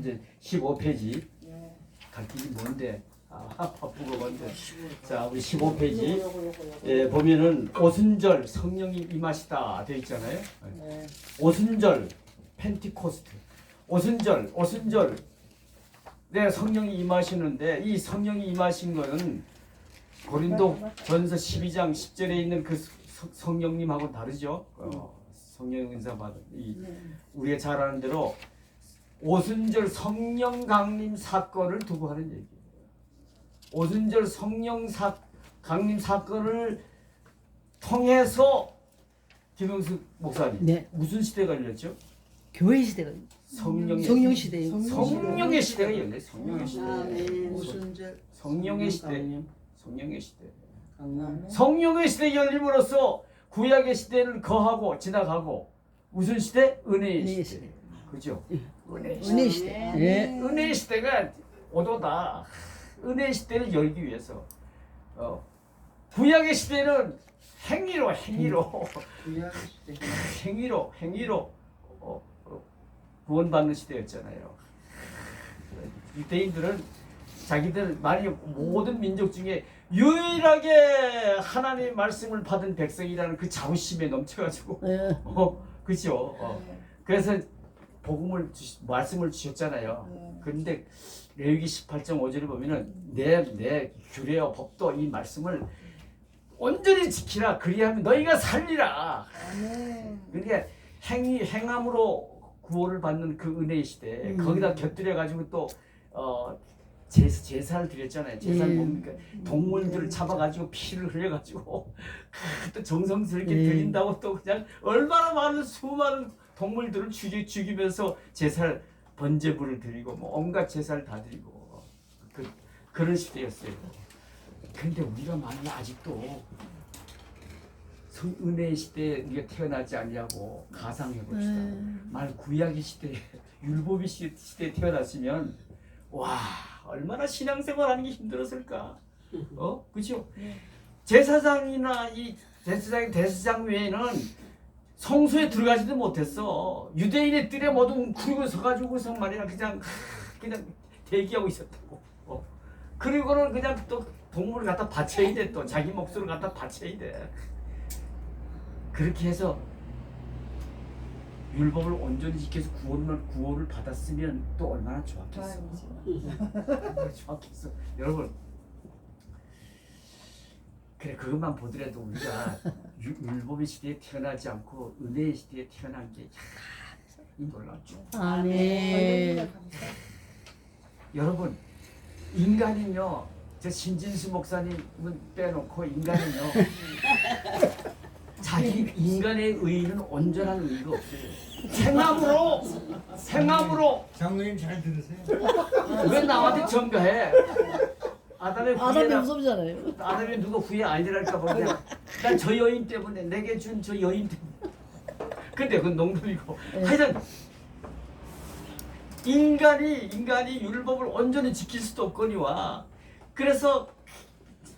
이제 15페이지. 갈 길이 뭔데? 바쁘고 뭔데? 자, 우리 15페이지 보면은 오순절 성령이 임하시다 되어 있잖아요. 오순절 펜티코스트. 오순절 네, 성령이 임하시는데 이 성령이 임하신 거는 고린도 전서 12장 10절에 있는 그 성령님하고 다르죠. 성령 은사 받은 우리가 잘 아는 대로 오순절 성령 강림 사건을 두고 하는 얘기예요. 오순절 성령 강림 사건을 통해서 김영숙 목사님 네. 무슨 시대가 열렸죠? 교회 시대가 성령 시대. 성령의 시대가 열렸어요. 성령의 시대. 오순절 성령의 시대. 성령의 시대. 성령의 시대 열림으로써 구약의 시대를 거하고 지나가고 무슨 시대? 은혜의 시대. 그죠? 은혜 시대. 예. 은혜의 시대가 오도다. 은혜의 시대를 열기 위해서 구약의 시대는 행위로 구원받는 시대였잖아요. 유대인들은 자기들 만약 모든 민족 중에 유일하게 하나님의 말씀을 받은 백성이라는 그 자부심에 넘쳐가지고 그렇죠. 그래서 복음을 말씀을 주셨잖아요. 그런데 레위기 18장 5절에 보면은 내 규례와 법도 이 말씀을 온전히 지키라. 그리하면 너희가 살리라. 그러니까 행함으로 구원을 받는 그 은혜의 시대. 거기다 곁들여 가지고 또 제사를 드렸잖아요. 제사를 뭡니까? 동물들을 잡아가지고 피를 흘려가지고 또 정성스럽게 드린다고 또 그냥 얼마나 많은 수많은 동물들을 죽이면서 제사를 번제물을 드리고 뭐 온갖 제사를 다 드리고 그런 시대였어요. 그런데 우리가 만약 아직도 은혜의 시대에 우리가 태어나지 않냐고 가상해 봅시다. 만약 구약의 시대, 율법의 시대에 태어났으면 와 얼마나 신앙생활하는 게 힘들었을까? 그렇죠? 제사장이나 이 대제사장 외에는 성소에 들어가지도 못했어. 유대인의 뜰에 모두 구르고 서가지고서 말이야 그냥 대기하고 있었다고. 그리고는 그냥 또 동물을 갖다 바쳐야 돼. 또 자기 목숨을 갖다 바쳐야 돼. 그렇게 해서 율법을 온전히 지켜서 구원을 받았으면 또 얼마나 좋았겠어. 좋았겠어. 여러분 그래 그것만 보더라도 우리가 율법의 시대에 태어나지 않고 은혜의 시대에 태어난 게 이 놀랍죠. 아멘. 여러분 인간은요, 저 신진수 목사님은 빼놓고 인간은요 자기 인간의 의의는 온전한 의의가 없어요. 행함으로 장로님 잘 들으세요. 왜 남한테 전가해? 아담이 무섭잖아요. 아담이 누가 후회 아니랄까 봐 그냥 난 저 여인 때문에 내게 준 저 여인 때문에. 근데 그건 농담이고 하여튼 인간이 율법을 온전히 지킬 수도 없거니와 그래서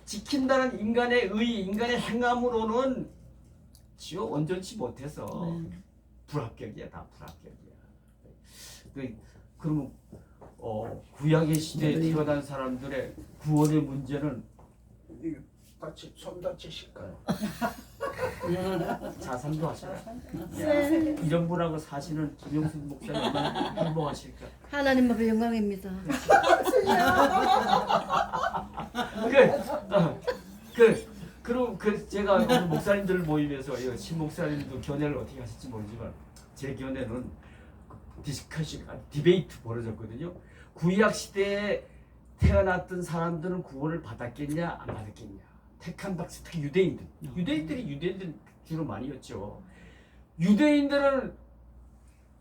지킨다는 인간의 의, 인간의 행함으로는 지어 온전치 못해서 불합격이야. 다 불합격이야. 그러면 구약의 시대에 태어난 사람들의 구원의 문제는 같이 손 다치실까요? 자상도 하시나요? 이런 분하고 사시는 김영숙 목사님 얼마나 행복하실까? 하나님 앞에 영광입니다. 그럼 제가 오늘 목사님들 모임에서 신 목사님도 견해를 어떻게 하실지 모르지만 제 견해는 디베이트 벌어졌거든요. 구약 시대에 태어났던 사람들은 구원을 받았겠냐 안 받았겠냐. 택한 박스 특히 유대인들이 주로 많이였죠. 유대인들은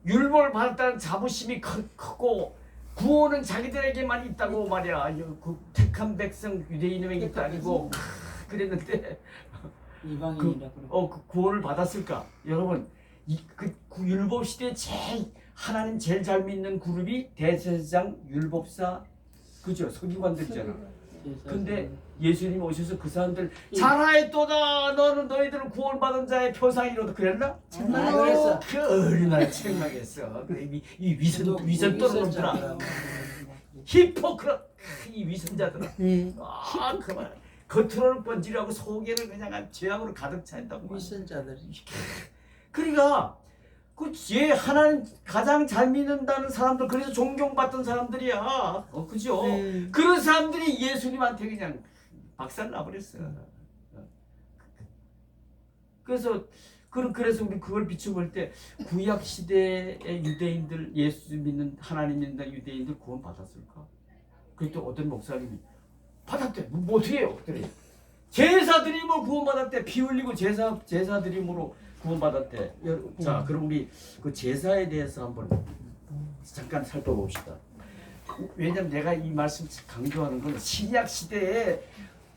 율법을 받았다는 자부심이 크고 구원은 자기들에게만 있다고 말이야. 그 택한 백성 유대인에게 있다 아니고 그랬는데 구원을 받았을까? 여러분 그 율법 시대 하나님 제일 잘 믿는 그룹이 대제사장, 율법사, 그죠? 서기관들이잖아. 근데 예수님이 오셔서 그 사람들 잘하였도다 너는 너희들은 구원받은 자의 표상이로도 그랬나? 정말요? 그 얼마나 책망했어. 이 위선 떨어놓더라. 히포크라 이 위선자들아. 네. 아 그만. 겉으로는 번지르하고 속에는 그냥 죄악으로 가득 차 있다고. 위선자들이. 그러니까 그얘 하나님 가장 잘 믿는다는 사람들 그래서 존경받던 사람들이야. 그죠? 네. 그런 사람들이 예수님한테 그냥 박살 나버렸어. 그래서 우리 그걸 비춰볼 때 구약 시대의 유대인들 예수 믿는 하나님 믿는 유대인들 구원 받았을까? 그때 어떤 목사님이 받았대. 뭐 어떻게 해요? 그래. 제사 드림으로 구원 받았대. 피 흘리고 제사 드림으로 구원 받았대. 자, 그럼 우리 그 제사에 대해서 한번 잠깐 살펴봅시다. 왜냐면 내가 이 말씀 강조하는 건 신약 시대에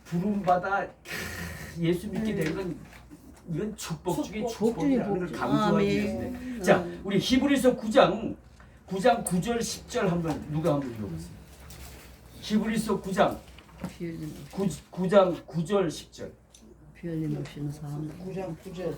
부름 받아 예수 믿게 된 건 이건 축복 중에 축복이라는 걸 강조하기 위해서. 자, 우리 히브리서 9장 9절 10절 한번 누가 한번 읽어보세요. 히브리서 9장 9절 10절. 피 흘림 없이는 사람. 9장 9절.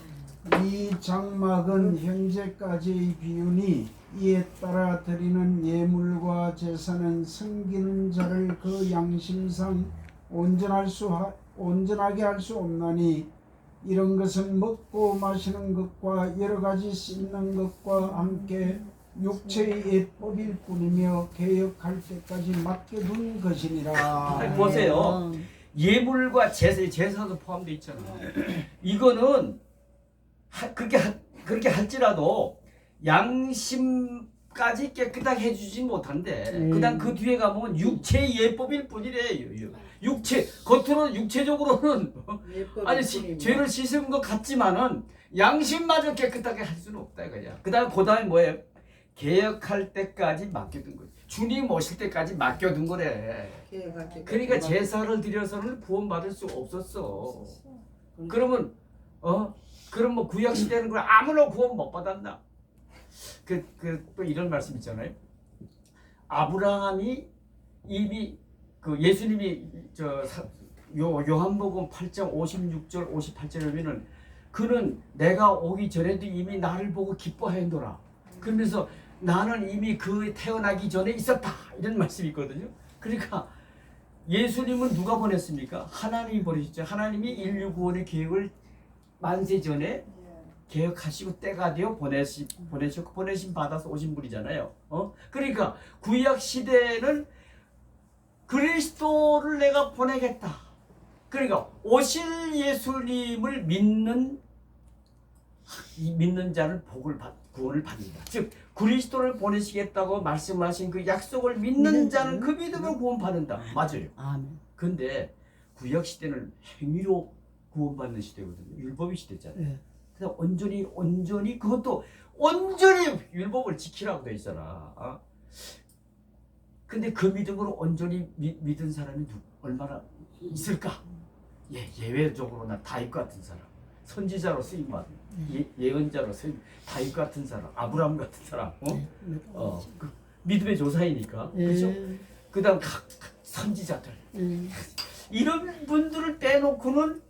이 장막은 현재까지의 비유니 이에 따라 드리는 예물과 제사는 섬기는 자를 그 양심상 온전하게 할 수 없나니 이런 것은 먹고 마시는 것과 여러 가지 씻는 것과 함께 육체의 예법일 뿐이며 개혁할 때까지 맡겨둔 것이니라. 보세요. 예물과 제사도 포함되어 있잖아요. 이거는 그렇게 할지라도 양심까지 깨끗하게 해주지 못한대. 그다음 그 뒤에 가면 육체의 예법일 뿐이래. 육체 겉으로는 육체적으로는 아니 죄를 씻은 것 같지만은 양심마저 깨끗하게 할 수는 없다 이거야. 그다음에 뭐예요? 개혁할 때까지 맡겨둔 거예요. 주님 오실 때까지 맡겨둔 거래. 그러니까 제사를 드려서는 구원받을 수 없었어. 그러면 그럼 뭐 구약 시대는 그럼 아무나 구원 못 받았나? 또 이런 말씀 있잖아요. 아브라함이 이미 그 예수님이 요한복음 8장 56절 58절에 보면은 그는 내가 오기 전에도 이미 나를 보고 기뻐하였노라. 그러면서 나는 이미 그 태어나기 전에 있었다 이런 말씀이 있거든요. 그러니까 예수님은 누가 보냈습니까? 하나님이 보내셨죠. 하나님이 인류 구원의 계획을 만세 전에 계획하시고 때가 되어 보내심 받아서 오신 분이잖아요. 그러니까 구약 시대에는 그리스도를 내가 보내겠다. 그러니까 오실 예수님을 믿는 자는 구원을 받는다. 즉 그리스도를 보내시겠다고 말씀하신 그 약속을 믿는 자는 그 믿음을 구원받는다. 맞아요. 아멘. 근데 구약 시대는 행위로 구원받는 시대거든요. 율법의 시대잖아요. 네. 그래서 온전히 그것도 온전히 율법을 지키라고 돼 있잖아. 근데 그 믿음으로 온전히 믿은 사람이 얼마나 있을까? 예외적으로 나 다윗 같은 사람, 선지자로 쓰임 받은 예언자로 쓰임 다윗 같은 사람, 아브라함 같은 사람, 그 믿음의 조사이니까, 그렇죠? 그다음 각 선지자들 이런 분들을 빼놓고는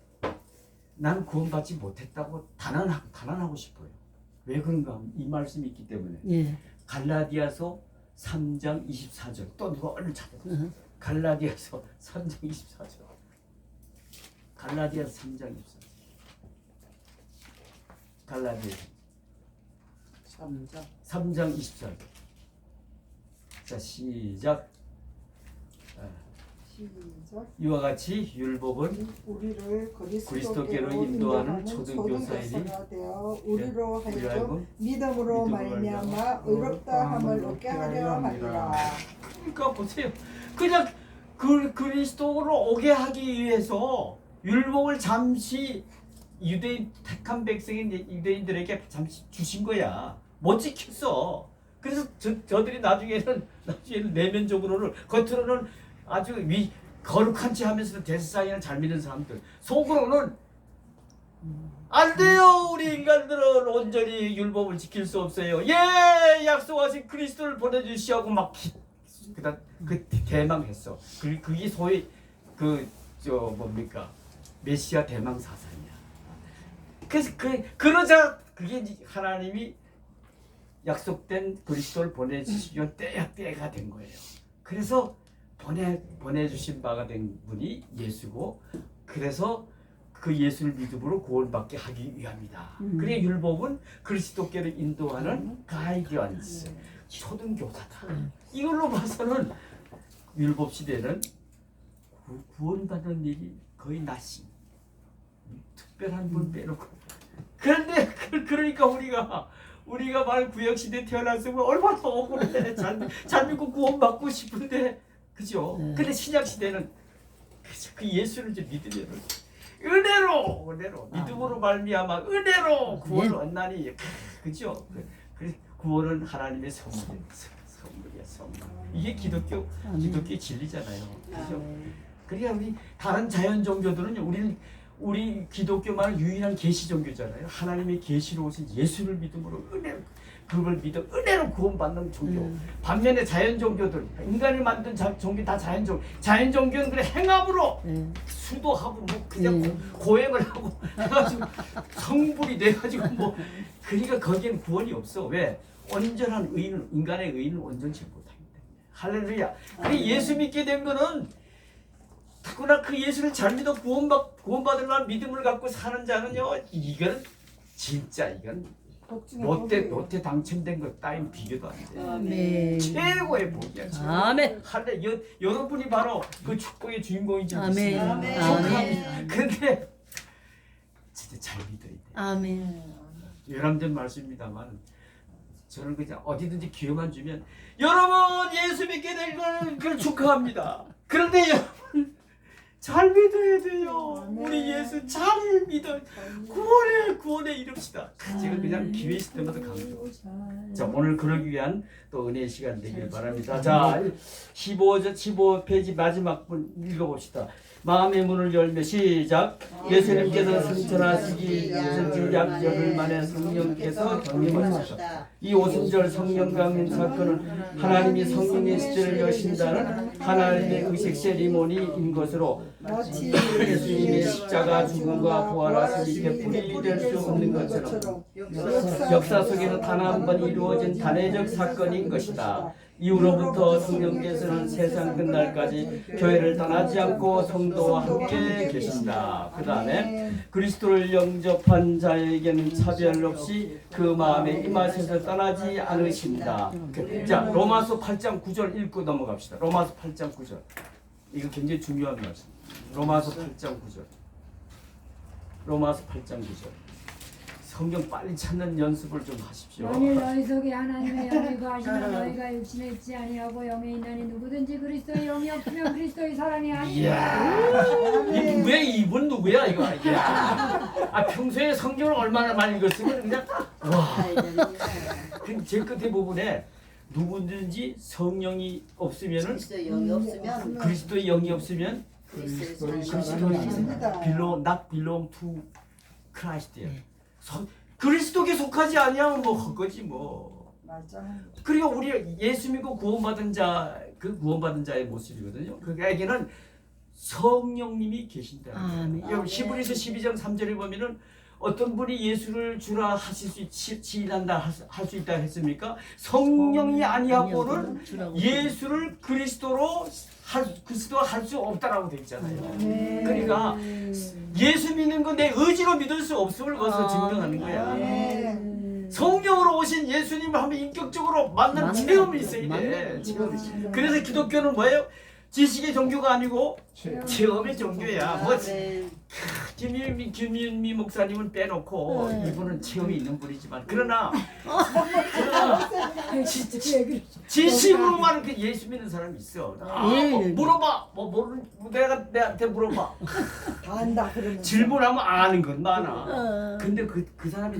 나는 구원받지 못했다고 단언하고 싶어요. 왜 그런가? 이 말씀이 있기 때문에. 갈라디아서 3장 24절. 또 누가 얼른 찾아보세요. 갈라디아서 3장 24절. 갈라디아서 3장 24절. 갈라디아 3장 24절. 자, 시작. 이와 같이 율법은 우리를 그리스도께로 인도하는 초등교사이니 우리로 하여금 믿음으로 말미암아 의롭다 함을 얻게 하려 함이라. 그러니까 보세요. 그냥 그리스도로 오게 하기 위해서 율법을 잠시 유대인 택한 백성인 유대인들에게 잠시 주신 거야. 못 지켰어. 그래서 저들이 나중에는 내면적으로는 겉으로는 아주 거룩한 체 하면서도 대세상에는 잘 믿는 사람들 속으로는 안 돼요. 우리 인간들은 온전히 율법을 지킬 수 없어요. 약속하신 그리스도를 보내주시하고 막 대망했어. 그게 소위 뭡니까 메시아 대망 사상이야. 그래서 그러자 그게 하나님이 약속된 그리스도를 보내주시던 때가 된 거예요. 그래서 보내주신 바가 된 분이 예수고, 그래서 그 예수를 믿음으로 구원받게 하기 위함이다. 그래 율법은 그리스도께로 인도하는 가이디언스, 초등교사다. 이걸로 봐서는 율법 시대는 구원받는 일이 거의 낫시. 특별한 분 빼놓고. 그런데 그러니까 우리가 말 구약 시대 태어났으면 얼마나 억울해. 잘 믿고 구원받고 싶은데, 그죠? 근데 신약 시대는 그 예수를 이제 믿으면 은혜로 믿음으로 말미암아 은혜로 구원을 얻나니, 그죠? 그래서 구원은 하나님의 선물이야, 선물. 이게 기독교의 진리잖아요, 그죠? 그러니까 우리 다른 자연 종교들은 우리 기독교만 유일한 계시 종교잖아요. 하나님의 계시로 오신 예수를 믿음으로 그걸 믿어 은혜로 구원받는 종교. 반면에 자연 종교들, 인간이 만든 종교 다 자연 종교는 그래 행함으로 수도하고 뭐 그냥 고행을 하고 해가지고 성불이 돼가지고 뭐, 그러니까 거기엔 구원이 없어. 왜? 온전한 의인은, 인간의 의인은 온전치 못하기 때문에. 할렐루야. 그래 예수 믿게 된 거는 특히나 그 예수를 잘 믿어 구원받을 만한 믿음을 갖고 사는 자는요, 이건 롯데 당첨된 것 따윈 비교도 안 돼. 아멘. 최고의 복이야. 아멘. 여러분이 바로 그 축복의 주인공이지. 아멘. 축하합니다. 근데 진짜 잘 믿어야 돼. 아멘. 여러분들 말씀입니다만, 저는 그냥 어디든지 기회만 주면 여러분 예수 믿게 된 걸 축하합니다. 그런데 여러분 잘 믿어야 돼요. 우리 예수 잘 믿어 구원에 이릅시다. 제가 그냥 기회 있을 때마다 강조. 자, 오늘 그러기 위한 또 은혜의 시간 되길 바랍니다. 자, 15페이지 마지막 분 읽어봅시다. 마음의 문을 열며 시작. 예수님께서 승천하시기 약 열흘 만에 성령께서 경림하셨다. 이 오순절 성령 강림 사건은 하나님이 성령의 시대를 여신다는 하나님의 의식 세리머니인 것으로 예수님의 십자가 죽음과 부활하심이 되풀이 될 수 없는 것처럼 역사 속에서 단 한 번 이루어진 단회적 사건인 것이다. 이후로부터 성령께서는 세상 끝날까지 교회를 떠나지 않고 성도와 함께 계신다. 그 다음에 그리스도를 영접한 자에게는 차별 없이 그 마음에 임하셔서 떠나지 않으신다. 자, 로마서 8장 9절 읽고 넘어갑시다. 로마서 8장 9절. 이거 굉장히 중요한 말씀. 로마서 8장 9절. 로마서 8장 9절. 성경 빨리 찾는 연습을 좀 하십시오. 만일 너희 속에 하나님의 영이 거하시면 너희가 육신에 있지 아니하고 영에 있나니 누구든지 그리스도의 영이 없으면 그리스도의 사람이 아니라. 이야, 왜 이분 누구야 이거? 이야. 평소에 성경을 얼마나 많이 읽었으면 그냥 와. 제 끝에 부분에 누구든지 성령이 없으면은 그리스도의 영이 없으면 그리스도의 not belong to Christ예요. 그리스도께 속하지 아니하면 뭐 헛거지 뭐. 맞아. 그리고 우리 예수 믿고 구원받은 자의 모습이거든요. 그에게는 성령님이 계신다. 여러분 히브리서 12장 3절에 보면은 어떤 분이 예수를 주라 하실 수 지인한다 할 수 있다 했습니까? 성령이 아니하고는 예수를 그리스도로 할 수 없다라고 되어 있잖아요. 그러니까 예수 믿는 건 내 의지로 믿을 수 없음을 것을 증명하는 거야. 성령으로 오신 예수님을 한번 인격적으로 만나는 체험이 있어야 돼. 그래서 기독교는 뭐예요? 지식의 종교가 아니고 체험의 종교야. 뭐 김윤미 목사님은 빼놓고 이분은 체험이 있는 분이지만 그러나 지식으로만 예수 믿는 사람이 있어. 물어봐. 내가 내한테 물어봐. 다 안다 그러면. 질문하면 아는 건 많아. 근데 그 사람이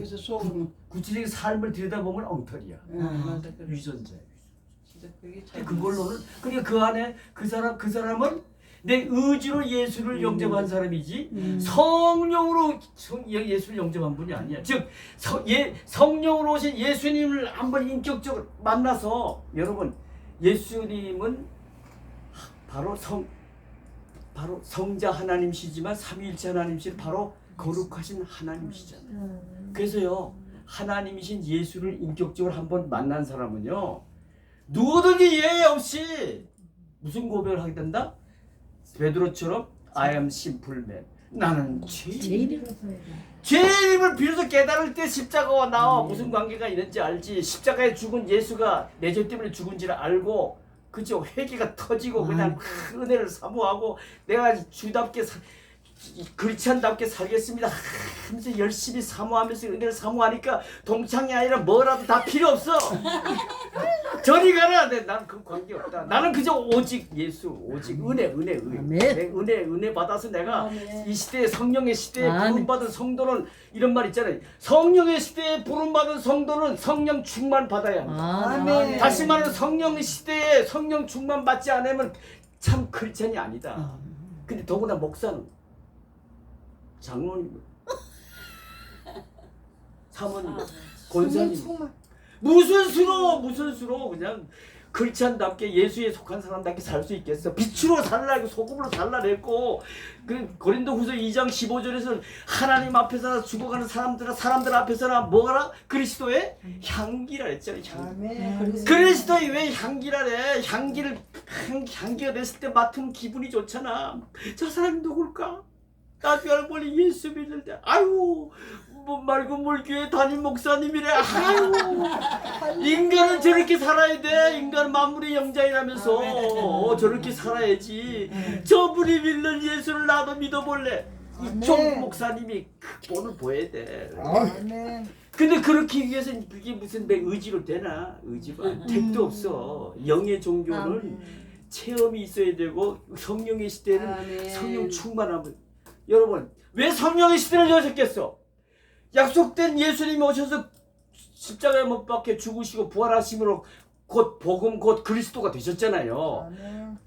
구체적인 삶을 들여다보면 엉터리야. 유전자야. 그걸로는 그러니까 그 안에 그 사람은 내 의지로 예수를 영접한 사람이지 성령으로 예수를 영접한 분이 아니야. 즉 성령으로 오신 예수님을 한번 인격적으로 만나서 여러분 예수님은 바로 바로 성자 하나님이시지만 삼위일체 하나님이신 바로 거룩하신 하나님이시잖아요. 그래서요 하나님이신 예수를 인격적으로 한번 만난 사람은요 누구든지 예외 없이 무슨 고백을 하게 된다? 베드로처럼 I am simple man. 나는 죄인. 죄인임을 비로소 깨달을 때 십자가와 나와 무슨 관계가 있는지 알지. 십자가에 죽은 예수가 내 죄 때문에 죽은지를 알고 그죠? 회개가 터지고 그냥 은혜를 사모하고 내가 주답게 그리스도인답게 살겠습니다 하면서 열심히 사모하면서 은혜를 사모하니까 동창이 아니라 뭐라도 다 필요 없어. 저리 가라. 나는 그 관계 없다. 나는 그저 오직 예수, 오직 은혜. 은혜 받아서 내가 이 시대에 성령의 시대에 부름받은 성도는 이런 말 있잖아요. 성령의 시대에 부름받은 성도는 성령 충만 받아야 한다. 아멘. 다시 말하면 성령의 시대에 성령 충만 받지 않으면 참 크리스찬이 아니다. 근데 더구나 목사는 장로님, 사모님, 권사님 무슨 수로 그냥 크리스찬답게 예수에 속한 사람답게 살 수 있겠어. 빛으로 살라고 소금으로 살라랬고 그 고린도후서 2장 15절에서 하나님 앞에서나 죽어가는 사람들 앞에서나 뭐가라? 그리스도의 향기라 했잖아요. 아멘. 그리스도의 왜 향기라래? 향기가 됐을 때 맡으면 기분이 좋잖아. 저 사람이 누굴까? 나별 멀리 예수 믿는데 아유 뭐 맑은 물교회 담임 목사님이래. 아유 인간은 저렇게 살아야 돼. 인간은 만물의 영장이라면서 저렇게 살아야지. 저분이 믿는 예수를 나도 믿어볼래. 이종 목사님이 그 본을 보여야 돼. 아멘. 근데 그렇게 위해서는 그게 무슨 내 의지로 되나? 의지가 택도 없어. 영의 종교는 체험이 있어야 되고 성령의 시대는 성령 충만함을. 여러분 왜 성령의 시대를 여셨겠어? 약속된 예수님이 오셔서 십자가에 못 박혀 죽으시고 부활하심으로 곧 복음 곧 그리스도가 되셨잖아요. 아멘.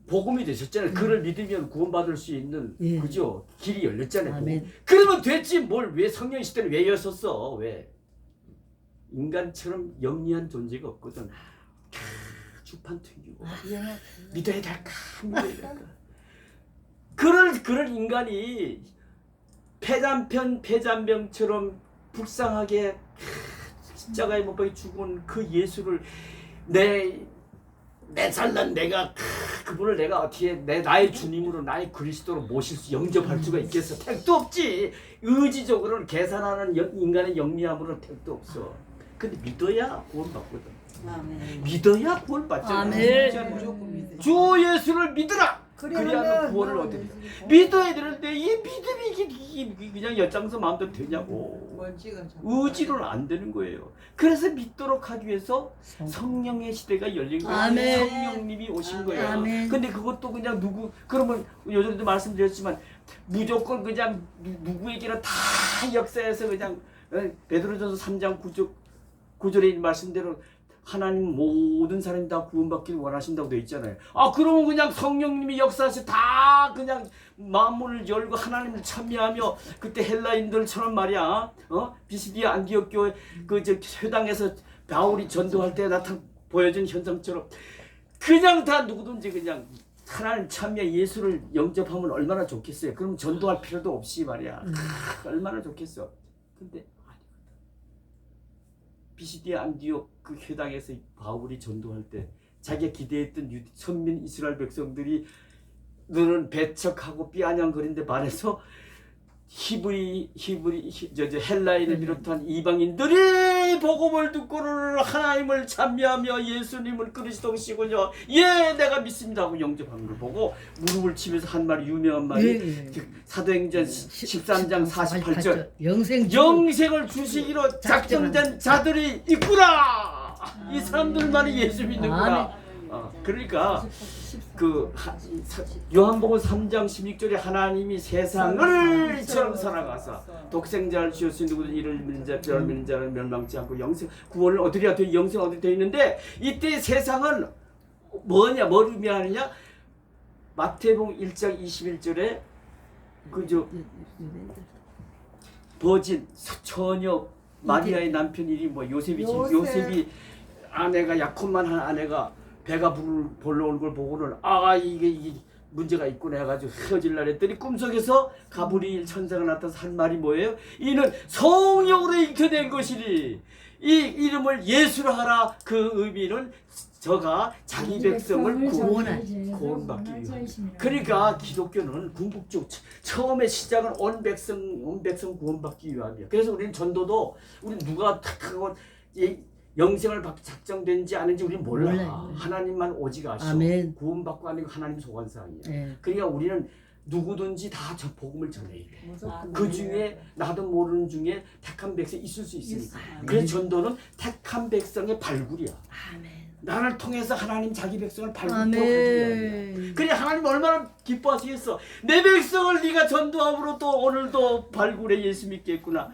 복음이 되셨잖아요. 그를 믿으면 구원받을 수 있는 그죠? 길이 열렸잖아요. 아멘. 그러면 됐지 뭘 왜 성령의 시대를 왜 여셨어? 왜? 인간처럼 영리한 존재가 없거든. 주판 튕기고 믿어야 될까? 믿어야 될까? 그런 인간이 폐잔병처럼 불쌍하게 십자가에 못 박혀 죽은 그 예수를 내 잘난 내가 그분을 내가 어떻게 나의 주님으로 나의 그리스도로 모실 수 영접할 수가 있겠어? 택도 없지. 의지적으로는 계산하는 인간의 영리함으로는 택도 없어. 근데 믿어야 구원받거든. 믿어야 구원받잖아. 아멘. 주 예수를 믿으라. 그리하면 구원을 얻으리라. 믿어야 되는데 이 믿음이 이게 그냥 엿장서 마음대로 되냐고. 의지로는 안 되는 거예요. 그래서 믿도록 하기 위해서 성령의 시대가 열린 거예요. 아멘. 성령님이 오신 거예요. 아멘. 근데 그것도 그냥 그러면 요즘도 말씀드렸지만 무조건 그냥 누구에게나 다 역사에서 그냥 베드로전서 3장 9절에 있는 말씀대로 하나님 모든 사람이 다 구원받기를 원하신다고 되어 있잖아요. 그러면 그냥 성령님이 역사하셔 다 그냥 마음을 열고 하나님을 찬미하며 그때 헬라인들처럼 말이야. 비시디아 안디옥 교회 회당에서 바울이 전도할 때 보여준 현상처럼 그냥 다 누구든지 그냥 하나님 찬미하 예수를 영접하면 얼마나 좋겠어요. 그럼 전도할 필요도 없이 말이야. 얼마나 좋겠어. 근데 비시디아 안디옥 그 회당에서 바울이 전도할 때 자기가 기대했던 선민 이스라엘 백성들이 너는 배척하고 삐아냥거리는데 반해서 헬라인을 비롯한 이방인들이 복음을 듣고는 하나님을 찬미하며 예수님을 그리스도시군요. 내가 믿습니다 하고 영접하는 걸 보고 무릎을 치면서 한 말이 유명한 말이 사도행전 13장 48절 영생을 주시기로 작정된 자들이 있구나. 이 사람들만이 예수 믿는구나. 그러니까 요한복음 3장 16절에 하나님이 세상을 이처럼 사랑하사 독생자를 주셨으니 누구든 이를 믿는 자 별을 믿는 자는 멸망치 않고 구원을 얻으리라 되어 영생 얻으리라 되어 있는데 이때 세상은 뭘 의미하느냐? 마태복음 1장 21절에 버진 처녀 마리아의 남편 이름이 요셉이 아내가 약혼만 한 아내가 배가 불러오는 걸 보고는 이게 문제가 있구나 해가지고 헤어질라 했더니 꿈속에서 가브리엘 천사가 나타나서 한 말이 뭐예요? 이는 성령으로 잉태된 것이니 이 이름을 예수로 하라. 그 의미는 저가 자기 백성을 구원받기 위해. 그러니까 기독교는 궁극적 처음에 시작은 온 백성 구원받기 위함이야. 그래서 우리는 전도도 우리 누가 택하고 영생을 작정된지 아닌지 우리는 몰라. 몰라요. 하나님만 오직 아시오. 아멘. 구원받고 하는 건 하나님 소관사항이야. 네. 그러니까 우리는 누구든지 다 저 복음을 전해야 돼. 무조건 그 중에 나도 모르는 중에 택한 백성이 있을 수 있으니까. 있어요. 그래서 전도는 택한 백성의 발굴이야. 아멘. 나를 통해서 하나님 자기 백성을 발굴하도록 하기 위함이야. 아멘. 그래 하나님 얼마나 기뻐하시겠어. 내 백성을 네가 전도함으로 또 오늘도 발굴해 예수 믿겠구나.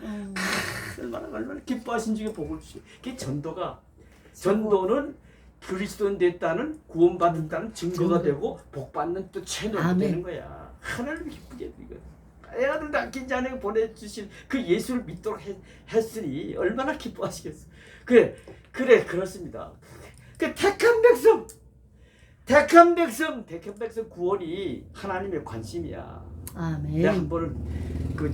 얼마나 기뻐하신 중에 복을 주시. 그게 전도는 그리스도인 됐다는 구원받았다는 증거가 되고 복받는 또 채널이 아멘. 되는 거야. 하나님 기쁘게 이거. 내 아들도 아낀 자에게 보내주신 그 예수를 믿도록 했으니 얼마나 기뻐하시겠어. 그래 그렇습니다. 그 택한 백성 구원이 하나님의 관심이야. 아멘. 내가 한 번은 그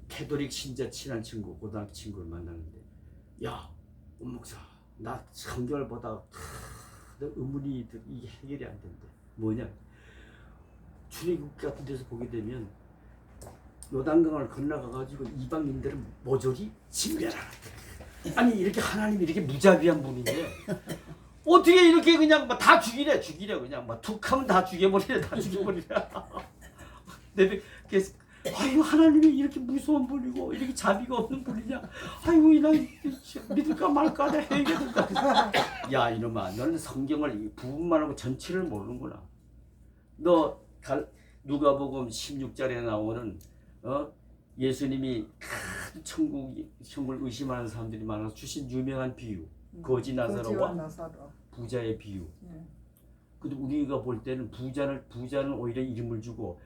캐톨릭 신자 친한 친구, 고등학교 친구를 만났는데, 야, 목사, 나 성경을 보다 의문이 이게 해결이 안 된대. 뭐냐? 출애굽 같은 데서 보게 되면 요단강을 건너가가지고 이방인들을 모조리 진멸하라. 아니 이렇게 하나님이 이렇게 무자비한 분인데 어떻게 이렇게 그냥 뭐 다 죽이래 그냥 뭐 툭하면 다 죽여버리래. 그래서 아유 하나님이 이렇게 무서운 분이고 이렇게 자비가 없는 분이냐? 아유 나 믿을까 말까 내 해결될까? 야 이놈아, 너는 성경을 부분만 하고 전체를 모르는구나. 너 누가복음 16절에 나오는 예수님이 천국을 의심하는 사람들이 많아서 주신 유명한 비유, 거지 나사로와 부자의 비유. 근데 우리가 볼 때는 부자는 오히려 이름을 주고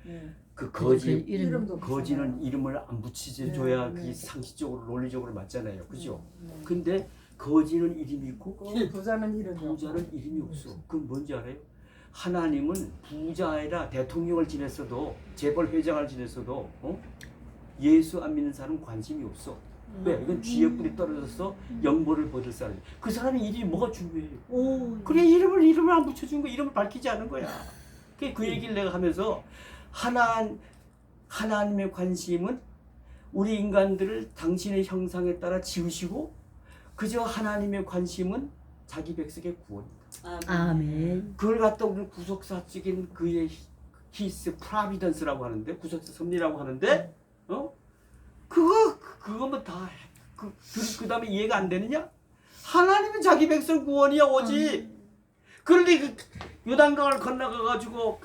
그 거지는 이름을 안 붙여줘야 그게 상식적으로 논리적으로 맞잖아요, 그죠? 근데 거지는 이름이 있고 부자는 이름이 없어. 그건 뭔지 알아요? 하나님은 부자 아니라 대통령을 지냈어도 재벌 회장을 지냈어도 예수 안 믿는 사람은 관심이 없어. 왜? 이건 쥐의 뿔이 떨어져서 영벌을 받을 사람. 그 사람의 이름이 뭐가 중요해요? 그래 이름을 안 붙여준 거, 이름을 밝히지 않은 거야. 그 얘기를 내가 하면서 하나님의 관심은 우리 인간들을 당신의 형상에 따라 지으시고 그저 하나님의 관심은 자기 백성의 구원이다. 아멘. 그걸 갖다 우리는 구속사적인 그의 His Providence라고 하는데, 구속사 섭리라고 하는데, 그거면 다 그 다음에 이해가 안 되느냐? 하나님은 자기 백성 구원이야 오직. 그런데 그 요단강을 건너가가지고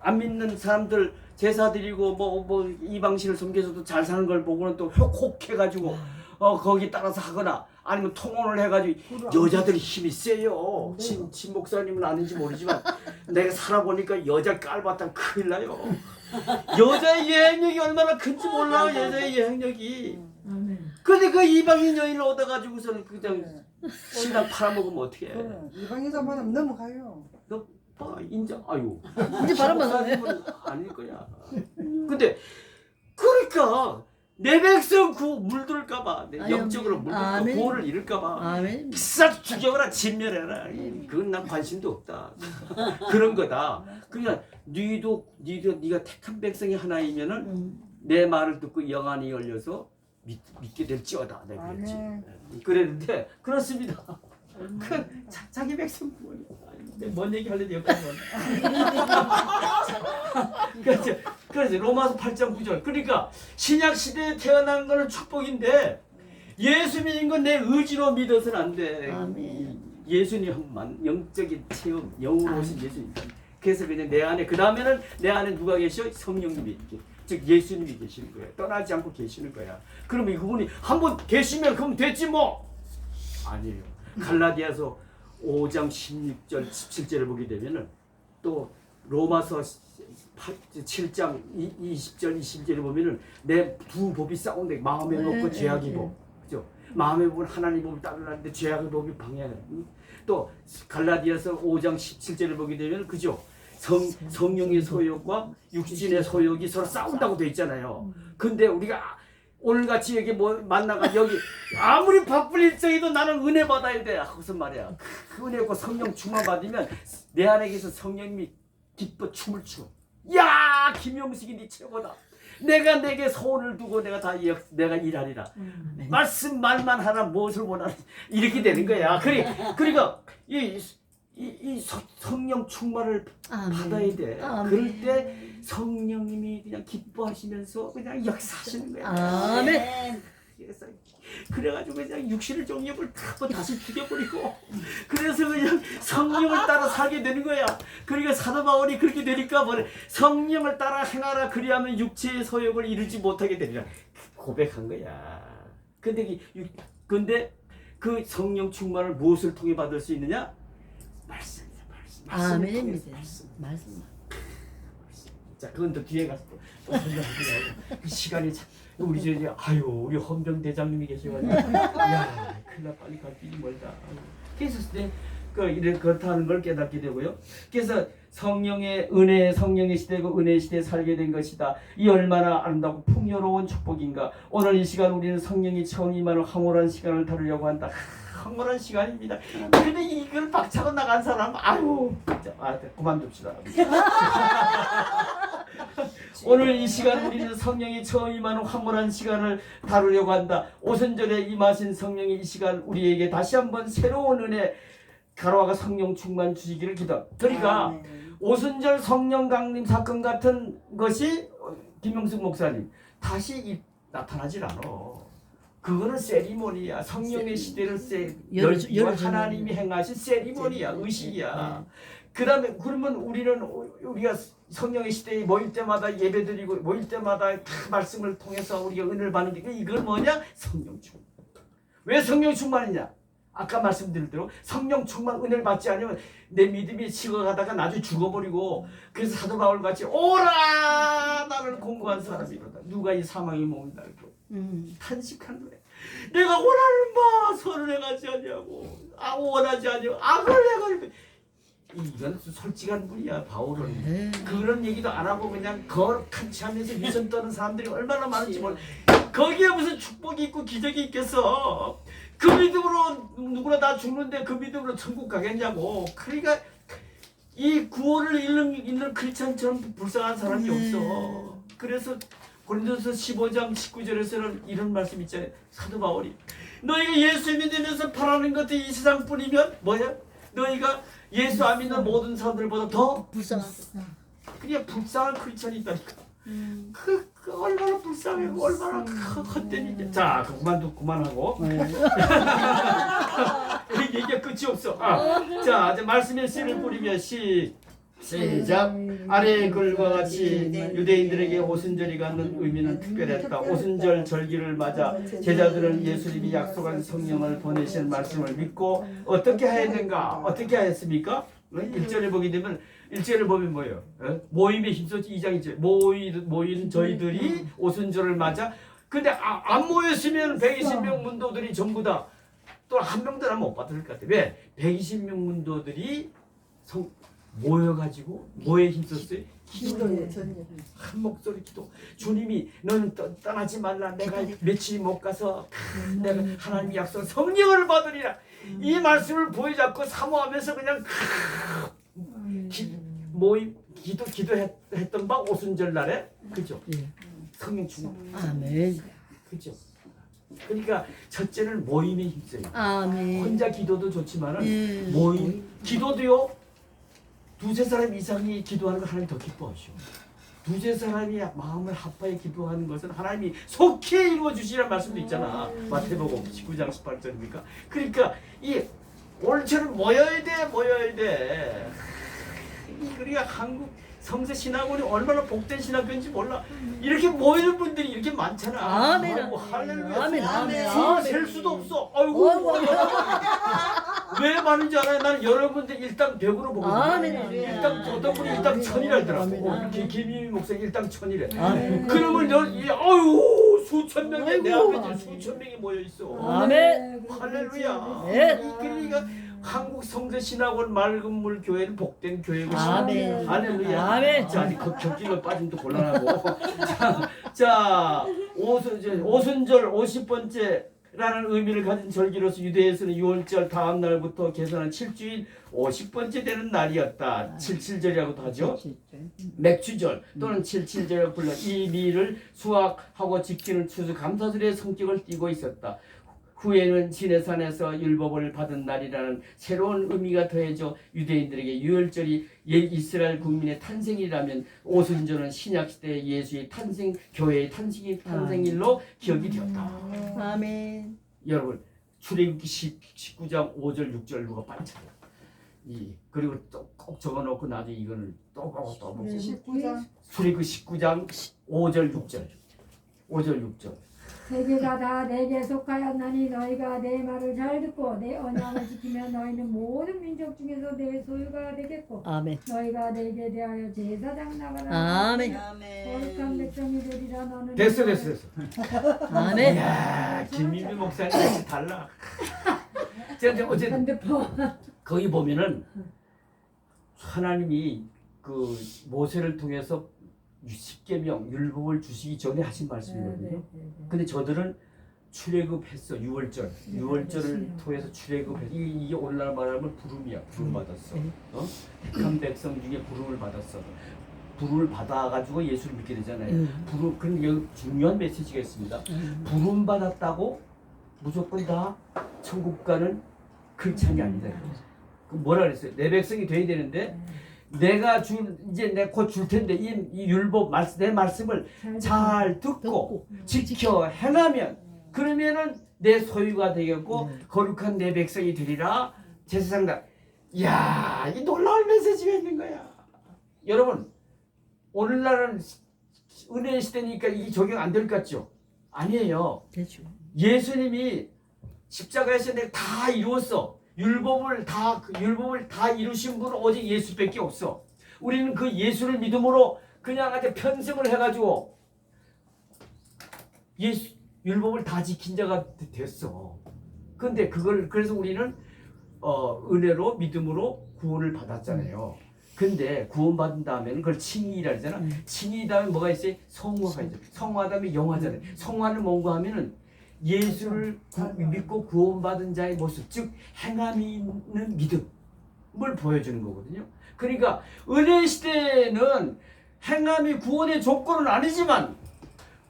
안 믿는 사람들 제사 드리고 뭐 이방신을 섬겨서도 잘 사는 걸 보고는 또 혹해가지고 거기 따라서 하거나 아니면 통혼을 해가지고 여자들이 힘이 세요. 신 목사님은 아닌지 모르지만 내가 살아보니까 여자 깔봤다면 큰일 나요. 여자의 여행력이 얼마나 큰지 몰라. 여자의 여행력이. 근데 그 이방인 여인을 얻어가지고서는 그냥 신랑 팔아먹으면 어떻게 해? 이방인 사람은 넘어가요. 너 인자 아유 이제 바람 맞았네. 아닐 거야. 근데 그러니까 내 백성 물들까봐 영적으로 물들까 구원을 잃을까봐 아멘. 싹 죽여라 진멸해라. 그건 난 관심도 없다. 그런 거다. 그러니까 네가 택한 백성이 하나이면은 내 말을 듣고 영안이 열려서 믿게 될지어다. 내가 그랬지. 그랬는데 그렇습니다. 자기 백성 구원이. 뭔 얘기 하려고 여기까지 왔네. 그래서 로마서 8장 9절. 그러니까 신약 시대에 태어난 거는 축복인데 예수 믿는 건 내 의지로 믿어서는 안 돼. 아멘. 예수님만 영적인 체험, 영으로 오신 예수님. 그래서 그냥 내 안에 그 다음에는 내 안에 누가 계셔? 성령님이 즉 예수님이 계시는 거예요. 떠나지 않고 계시는 거야. 그러면 그분이 한번 계시면 그럼 됐지 뭐. 아니에요. 갈라디아서 5장 16절 17절을 보게 되면은 또 로마서 7장 20절 21절을 보면은 내 두 법이 싸운데 마음의 법과 죄악의 법. 그죠? 마음의 법은 하나님 법을 따르라는데 죄악의 법이 방해해. 또 갈라디아서 5장 17절을 보게 되면 그죠? 성령의 소욕과 육신의 소욕이 서로 싸운다고 돼 있잖아요. 근데 우리가 오늘같이 여기 뭐 만나가 여기 아무리 바쁠 일정이도 나는 은혜 받아야 돼 하고서 말이야. 그 은혜고 성령 충만 받으면 내 안에 계서 성령님이 기뻐 춤을 추. 야 김용식이 네 최고다. 내가 내게 소원을 두고 내가 내가 일하리라. 말씀 말만 하라 무엇을 원하는 이렇게 되는 거야. 그러니까 이 성령 충만을 받아야 돼. 그럴 때 성령님이 그냥 기뻐하시면서 그냥 역사하시는 거야. 아멘. 그래가지고 그냥 육신의 정욕을 다시 죽여버리고 그래서 그냥 성령을 따라 살게 되는 거야. 그러니까 사도 바울이 그렇게 되니까 뭐래 성령을 따라 행하라 그리하면 육체의 소욕을 이루지 못하게 되리라 고백한 거야. 근데 그 성령 충만을 무엇을 통해 받을 수 있느냐? 말씀이야. 아멘입니다. 말씀. 자, 그건 또 뒤에 가서 또 시간이 참 우리 저기 우리 헌병 대장님이 계셔가지고 야 큰일 나 빨리 갈 길이 멀다. 그래서 이래 그렇다는 걸 깨닫게 되고요. 그래서 성령의 은혜, 성령의 시대고 은혜의 시대에 살게 된 것이다. 이 얼마나 아름답고 풍요로운 축복인가. 오늘 이 시간 우리는 성령이 처음 임하는 황홀한 시간을 다루려고 한다. 황홀한 시간입니다. 근데 이걸 박차고 나간 사람 그만둡시다. 오늘 이 시간 우리는 성령이 처음 임하는 황홀한 시간을 다루려고 한다. 오순절에 임하신 성령이 이 시간 우리에게 다시 한번 새로운 은혜 가로와가 성령 충만 주시기를 기도. 그러니까 오순절 성령 강림 사건 같은 것이 김용숙 목사님 다시 나타나질 않아. 그거는 세리머니야. 성령의 시대를 하나님이 행하신 세리머니야. 의식이야. 그다음에 그러면 우리가 성령의 시대에 모일 때마다 예배드리고 모일 때마다 다 말씀을 통해서 우리가 은혜를 받는 게 이건 뭐냐? 성령 충만. 왜 성령 충만이냐? 아까 말씀드린 대로 성령 충만 은혜를 받지 않으면 내 믿음이 식어가다가 나중에 죽어버리고 그래서 사도 바울 같이 오라 나를 공고한 사람이로다. 누가 이 사망의 몸을 달고 탄식한 거야. 내가 원하는 바 선을 행하지 않냐고 원하지 않냐고 악을 행하는 이건 솔직한 분이야 바울은. 그런 얘기도 안 하고 그냥 거룩한 체하면서 위선 떠는 사람들이 얼마나 많은지 몰라. 거기에 무슨 축복이 있고 기적이 있겠어. 그 믿음으로 누구나 다 죽는데 그 믿음으로 천국 가겠냐고. 그러니까 이 구원을 잃는 크리스찬처럼 불쌍한 사람이 없어. 그래서 고린도서 15장 19절에서는 이런 말씀 있잖아요. 사도 바울이 너희가 예수 믿으면서 바라는 것이 이 세상뿐이면 뭐야? 너희가 예수 안 믿는 모든 사람들보다 더 불쌍하다. 그냥 불쌍한 크리스찬이 있다니까. 그 얼마나 불쌍하고 얼마나 헛되니. 자, 그만하고. 얘기가 끝이 없어. 자, 이제 말씀의 씨를 뿌리며 시작. 아래의 글과 같이 유대인들에게 오순절이 갖는 의미는 특별했다. 오순절 절기를 맞아 제자들은 예수님이 약속한 성령을 보내신 말씀을 믿고 어떻게 해야 되는가? 어떻게 하였습니까? 1절에 보게 되면 1절을 보면 뭐예요? 모임에 힘썼지 2장 2절 모인 저희들이 오순절을 맞아. 근데 안 모였으면 120명 문도들이 전부 다 또 한 명도 안 못 받을 것 같아. 왜? 120명 문도들이 모여가지고 뭐에 힘썼어요? 기도에 한 목소리 기도. 주님이 너는 떠나지 말라. 내가 며칠 못 가서 내가 하나님 약속 성령을 받으리라. 이 말씀을 보여잡고 사모하면서 그냥 기도했던 바 오순절 날에 그죠? 성령 충만. 아멘. 그죠? 그러니까 첫째는 모임에 힘써요. 아멘. 혼자 기도도 좋지만은 모임 기도도요. 두세 사람 이상이 기도하는 걸 하나님 더 기뻐하셔. 두세 사람이 마음을 합하여 기도하는 것은 하나님이 속히 이루어 주시라는 말씀도 있잖아. 마태복음 19장 18절입니까? 그러니까 이 오늘처럼 모여야 돼. 그러니까 한국 성서 신학원이 얼마나 복된 신학교인지 몰라. 이렇게 모이는 분들이 이렇게 많잖아. 아멘. 아이고, 할렐루야. 아멘. 셀 수도 없어. 아이고. 왜 많은지 알아요? 나는 여러분들 일당 100으로 보거든요. 아멘. 일당 어떤 분이 일당 1000이라 하더라고. 김희미 목사 일당 1000이래. 아멘. 그러면 아유 수천 명이 내 아이고, 앞에 지금 수천 명이 모여 있어. 아멘. 할렐루야. 네. 그러니까 한국 성서신학원 맑은 물 교회는 복된 교회고. 아멘. 할렐루야. 아멘. 자, 아직 격기가 빠지면 또 곤란하고. 자, 오순절 50번째라는 의미를 가진 절기로서 유대에서는 6월절 다음 날부터 계산한 7주인 50번째 되는 날이었다. 77절이라고도 하죠. 맥주절 또는 77절이라고 불러 이 미를 수확하고 지키는 추수 감사절의 성격을 띠고 있었다. 후에는 시내산에서 율법을 받은 날이라는 새로운 의미가 더해져 유대인들에게 유월절이 이스라엘 국민의 탄생이라면 오순절은 신약시대 예수의 탄생, 교회의 탄생일로 기억이 되었다. 아멘. 여러분 출애굽기 19장 5절 6절 누가 빨리 찾아. 그리고 또 꼭 적어놓고 나중에 이거는 또 보고 또 보고. 19장 출애굽기 19장 5절 6절 5절 6절. 세계가 다 내게 속하였나니 너희가 내 말을 잘 듣고 내 언약을 지키면 너희는 모든 민족 중에서 내 소유가 되겠고 아멘. 너희가 내게 대하여 제사장 나가라. 아멘. 거룩한 백성이 되리라. 너는 됐어. 아멘. 이야 김민미 목사님 같이 달라. 제가 어쨌든 핸드폰. 거기 보면은 하나님이 그 모세를 통해서 십계명 율법을 주시기 전에 하신 말씀이거든요. 근데 저들은 출애굽했어. 6월절을 통해서 출애굽했어. 이게 오늘날 말하면 부름이야. 부름 받았어. 택한 백성 중에 부름을 받았어. 부름을 받아가지고 예수를 믿게 되잖아요. 부름, 그럼 여기 중요한 메시지가 있습니다. 부름 받았다고 무조건 다 천국 가는 그렇지 않은 게 아니다. 뭐라 그랬어요? 내 백성이 돼야 되는데 내가 이제 내 곧 줄 텐데 이 율법 내 말씀을 잘 듣고 지켜 행하면 그러면은 내 소유가 되겠고 거룩한 내 백성이 되리라. 제사장다. 이야, 이 놀라운 메시지가 있는 거야. 여러분 오늘날은 은혜의 시대니까 이게 적용 안 될 것 같죠? 아니에요. 되죠. 예수님이 십자가에서 내가 다 이루었어. 율법을 다 이루신 분은 오직 예수밖에 없어. 우리는 그 예수를 믿음으로 그냥 아주 편승을 해가지고 율법을 다 지킨 자가 됐어. 근데 그래서 우리는 은혜로 믿음으로 구원을 받았잖아요. 근데 구원받은 다음에는 그걸 칭의라 하잖아. 칭의 다음에 뭐가 있어요? 성화가 있어. 성화 다음에 영화잖아요. 성화는 뭔가 하면은 예수를 믿고 구원받은 자의 모습, 즉 행함이 있는 믿음을 보여주는 거거든요. 그러니까 은혜 시대에는 행함이 구원의 조건은 아니지만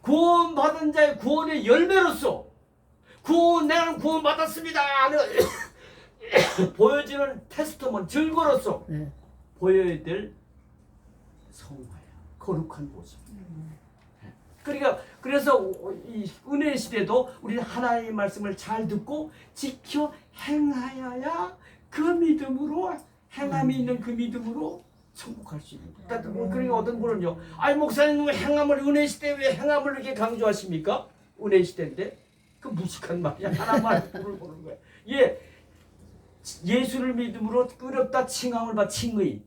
구원받은 자의 구원의 열매로서 나는 구원받았습니다 보여지는 테스트먼 증거로서 보여야 될 성화야. 거룩한 모습. 그러니까 그래서 이 은혜 시대도 우리는 하나님의 말씀을 잘 듣고 지켜 행하여야 그 믿음으로 행함이 있는 그 믿음으로 천국할 수 있는 거예요. 그러니까 어떤 분은요, 아니 목사님 왜 행함을 은혜 시대 왜 행함을 이렇게 강조하십니까? 은혜 시대인데 그 무식한 말이야. 하나만 불을 보는 거야. 예수를 믿음으로 어렵다 칭함을 받 칭의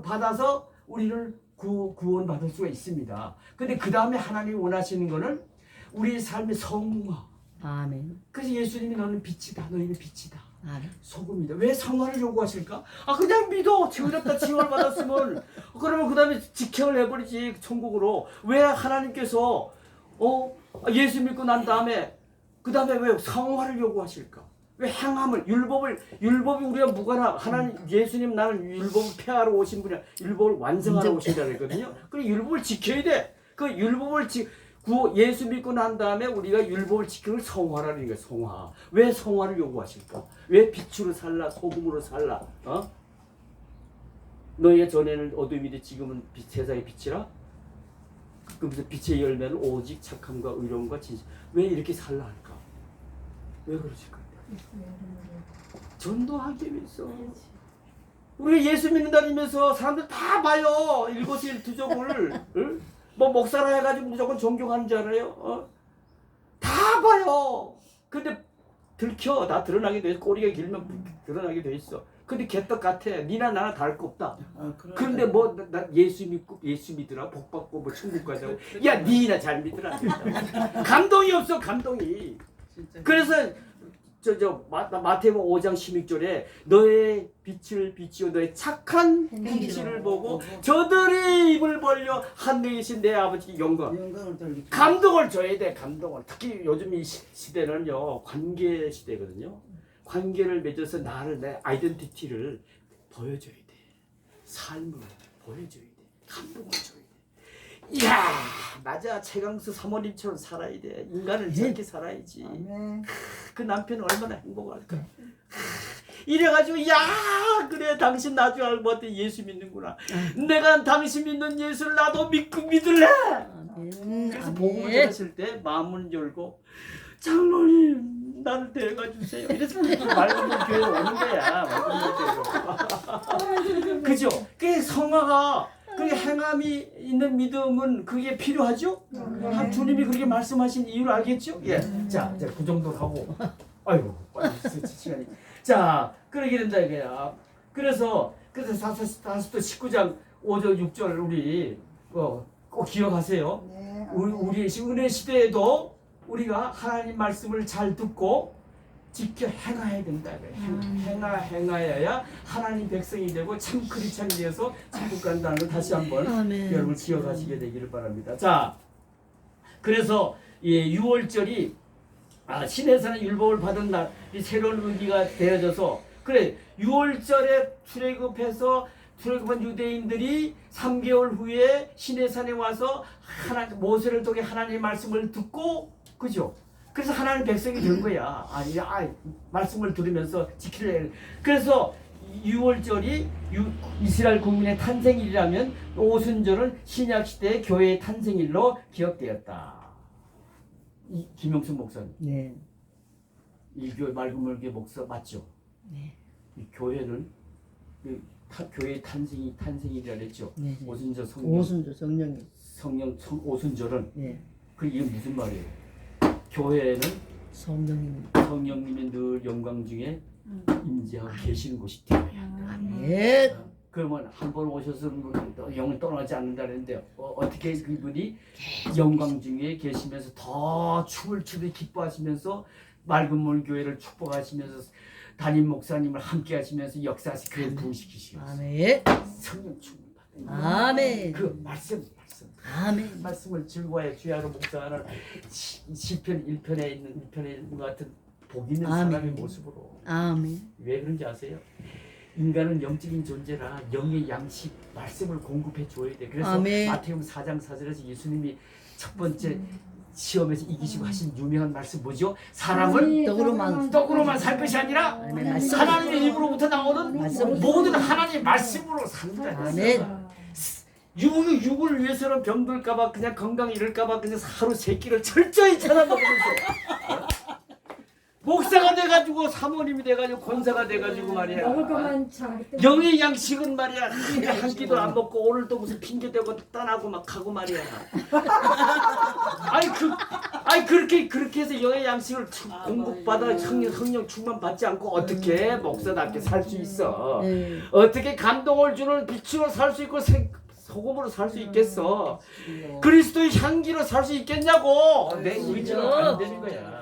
받아서 우리를 구원 받을 수가 있습니다. 근데 그 다음에 하나님이 원하시는 거는 우리의 삶의 성화. 아멘. 그래서 예수님이 너는 빛이다. 너희는 빛이다. 아멘. 소금이다. 왜 성화를 요구하실까? 그냥 믿어. 어렵다 칭을 받았으면 그러면 그 다음에 직행을 해버리지 천국으로. 왜 하나님께서 예수 믿고 난 다음에 그 다음에 왜 성화를 요구하실까? 왜 행함을 율법이 우리가 무관하 하나님 예수님 나는 율법을 폐하러 오신 분이야. 율법을 완성하러 오신다 그랬거든요. 그 율법을 지켜야 돼. 그 율법을 예수 믿고 난 다음에 우리가 율법을 지키는 성화라는 거야. 성화. 왜 성화를 요구하실까? 왜 빛으로 살라 소금으로 살라? 너희가 전에는 어둠이되 지금은 세상의 빛이라. 그러면서 빛의 열매는 오직 착함과 의로움과 진실. 왜 이렇게 살라 할까? 왜 그러실까? 전도하기 위해서. 우리가 예수 믿는다면서 사람들 다 봐요. 일거수일투족을. 뭐 목사라 해가지고 무조건 존경하는 줄 알아요? 다 봐요. 근데 들켜. 다 드러나게 돼 있어. 꼬리가 길면 드러나게 돼 있어. 근데 개떡 같아. 니나 나나 다를 거 없다. 아, 그런데 뭐 나 예수 믿고 예수 믿으라 복 받고 뭐 천국 가자고. 야 니나 잘 믿으라. 감동이 없어 감동이. 진짜. 그래서 마태복음 5장 16절에 너의 빛을 비추어 너의 착한 행실을 보고 저들의 입을 벌려 하늘에 계신 내 아버지께 영광을 돌리고. 감동을 줘야 돼. 감동을. 특히 요즘 이 시대는요 관계 시대거든요. 관계를 맺어서 나를 내 아이덴티티를 보여줘야 돼. 삶을 보여줘야 돼. 감동을 줘야 돼. 이야 맞아. 최강수 사모님처럼 살아야 돼. 인간은 저렇게 살아야지. 아멘. 그 남편은 얼마나 행복할까. 이래가지고 야 그래 당신 나중에 알고 봤더니 예수 믿는구나. 내가 당신 믿는 예수를 나도 믿고 믿을래. 아멘. 그래서 복음을 전했을 때 마음을 열고 장로님 나를 데려가 주세요. 이래서 맑은 교회 오는 거야. 맑은 교회로. 그죠? 그 성화가 그 행함이 있는 믿음은 그게 필요하죠? 한 주님이 그렇게 말씀하신 이유를 알겠죠? 예. 자, 이제 그 정도 하고. 아이고, 빨리 시간이. 자, 그러게 된다 이거야. 그래서 다시 또 19장 5절 6절 우리 꼭 기억하세요. 네. 우리 지금 은혜 시대에도 우리가 하나님 말씀을 잘 듣고 지켜 행해야 된다. 행하여야 하나님 백성이 되고 참 크리스찬이 되어서 천국 간다는 걸 다시 한번 아멘. 여러분 기억하시게 되기를 바랍니다. 자, 그래서 6월절이 신에서는 율법을 받은 날, 이 새로운 의미가 되어져서 그래 6월절에 출애굽한 유대인들이 3개월 후에 시내산에 와서 모세를 통해 하나님의 말씀을 듣고 그죠? 그래서 하나님 백성이 된 거야. 말씀을 들으면서 지키려. 그래서 6월절이 이스라엘 국민의 탄생일이라면 오순절은 신약 시대의 교회의 탄생일로 기억되었다. 김용순 목사님. 네. 이 교회 맑은물교회 목사 맞죠? 네. 이 교회는 교회의 탄생일이라 그랬죠. 네. 오순절 성령. 오순절은 네. 이게 무슨 말이에요? 교회는 성령님. 성령님이 늘 영광 중에 임재하고 계시는 곳이 되어야 한다. 아멘. 그러면 한 번 오셔서 영을 떠나지 않는다는데 어떻게 그분이 영광 중에 계시면서 더 춤을 추듯 기뻐하시면서 맑은 물 교회를 축복하시면서 담임 목사님을 함께 하시면서 역사하시 교회 부흥시키시고 아멘. 성령 충만 받는 아멘. 그 말씀 아멘. 말씀을 즐거워해 주야로 목사하는 시편 1편에 있는 것 같은 복 있는 아멘. 사람의 모습으로 아멘. 왜 그런지 아세요? 인간은 영적인 존재라 영의 양식 말씀을 공급해 줘야 돼. 그래서 아멘. 마태복음 4장 4절에서 예수님이 첫 번째 시험에서 이기시고 하신 유명한 말씀 뭐죠? 사람을 떡으로만 살 것이 아니라 아멘. 하나님의 입으로부터 나오는 말씀. 모든 하나님의 말씀으로 산다. 아멘. 육을 위해서는 병들까봐 그냥 건강 잃을까봐 그냥 하루 3끼를 철저히 찾아먹으면서 목사가 돼가지고 사모님이 돼가지고 권사가 돼가지고 말이야. 먹을 것만 잘. 영의 양식은 말이야 한 끼도 안 먹고 오늘 또 무슨 핑계 대고 떠나고 막 가고 말이야. 그렇게 해서 영의 양식을 공급받아 성령 충만 받지 않고 어떻게 목사답게 살 수 있어? 네. 어떻게 감동을 주는 빛으로 살 수 있고 소금으로 살 수 있겠어? 그리스도의 향기로 살 수 있겠냐고? 내 의지로 안 되는 거야.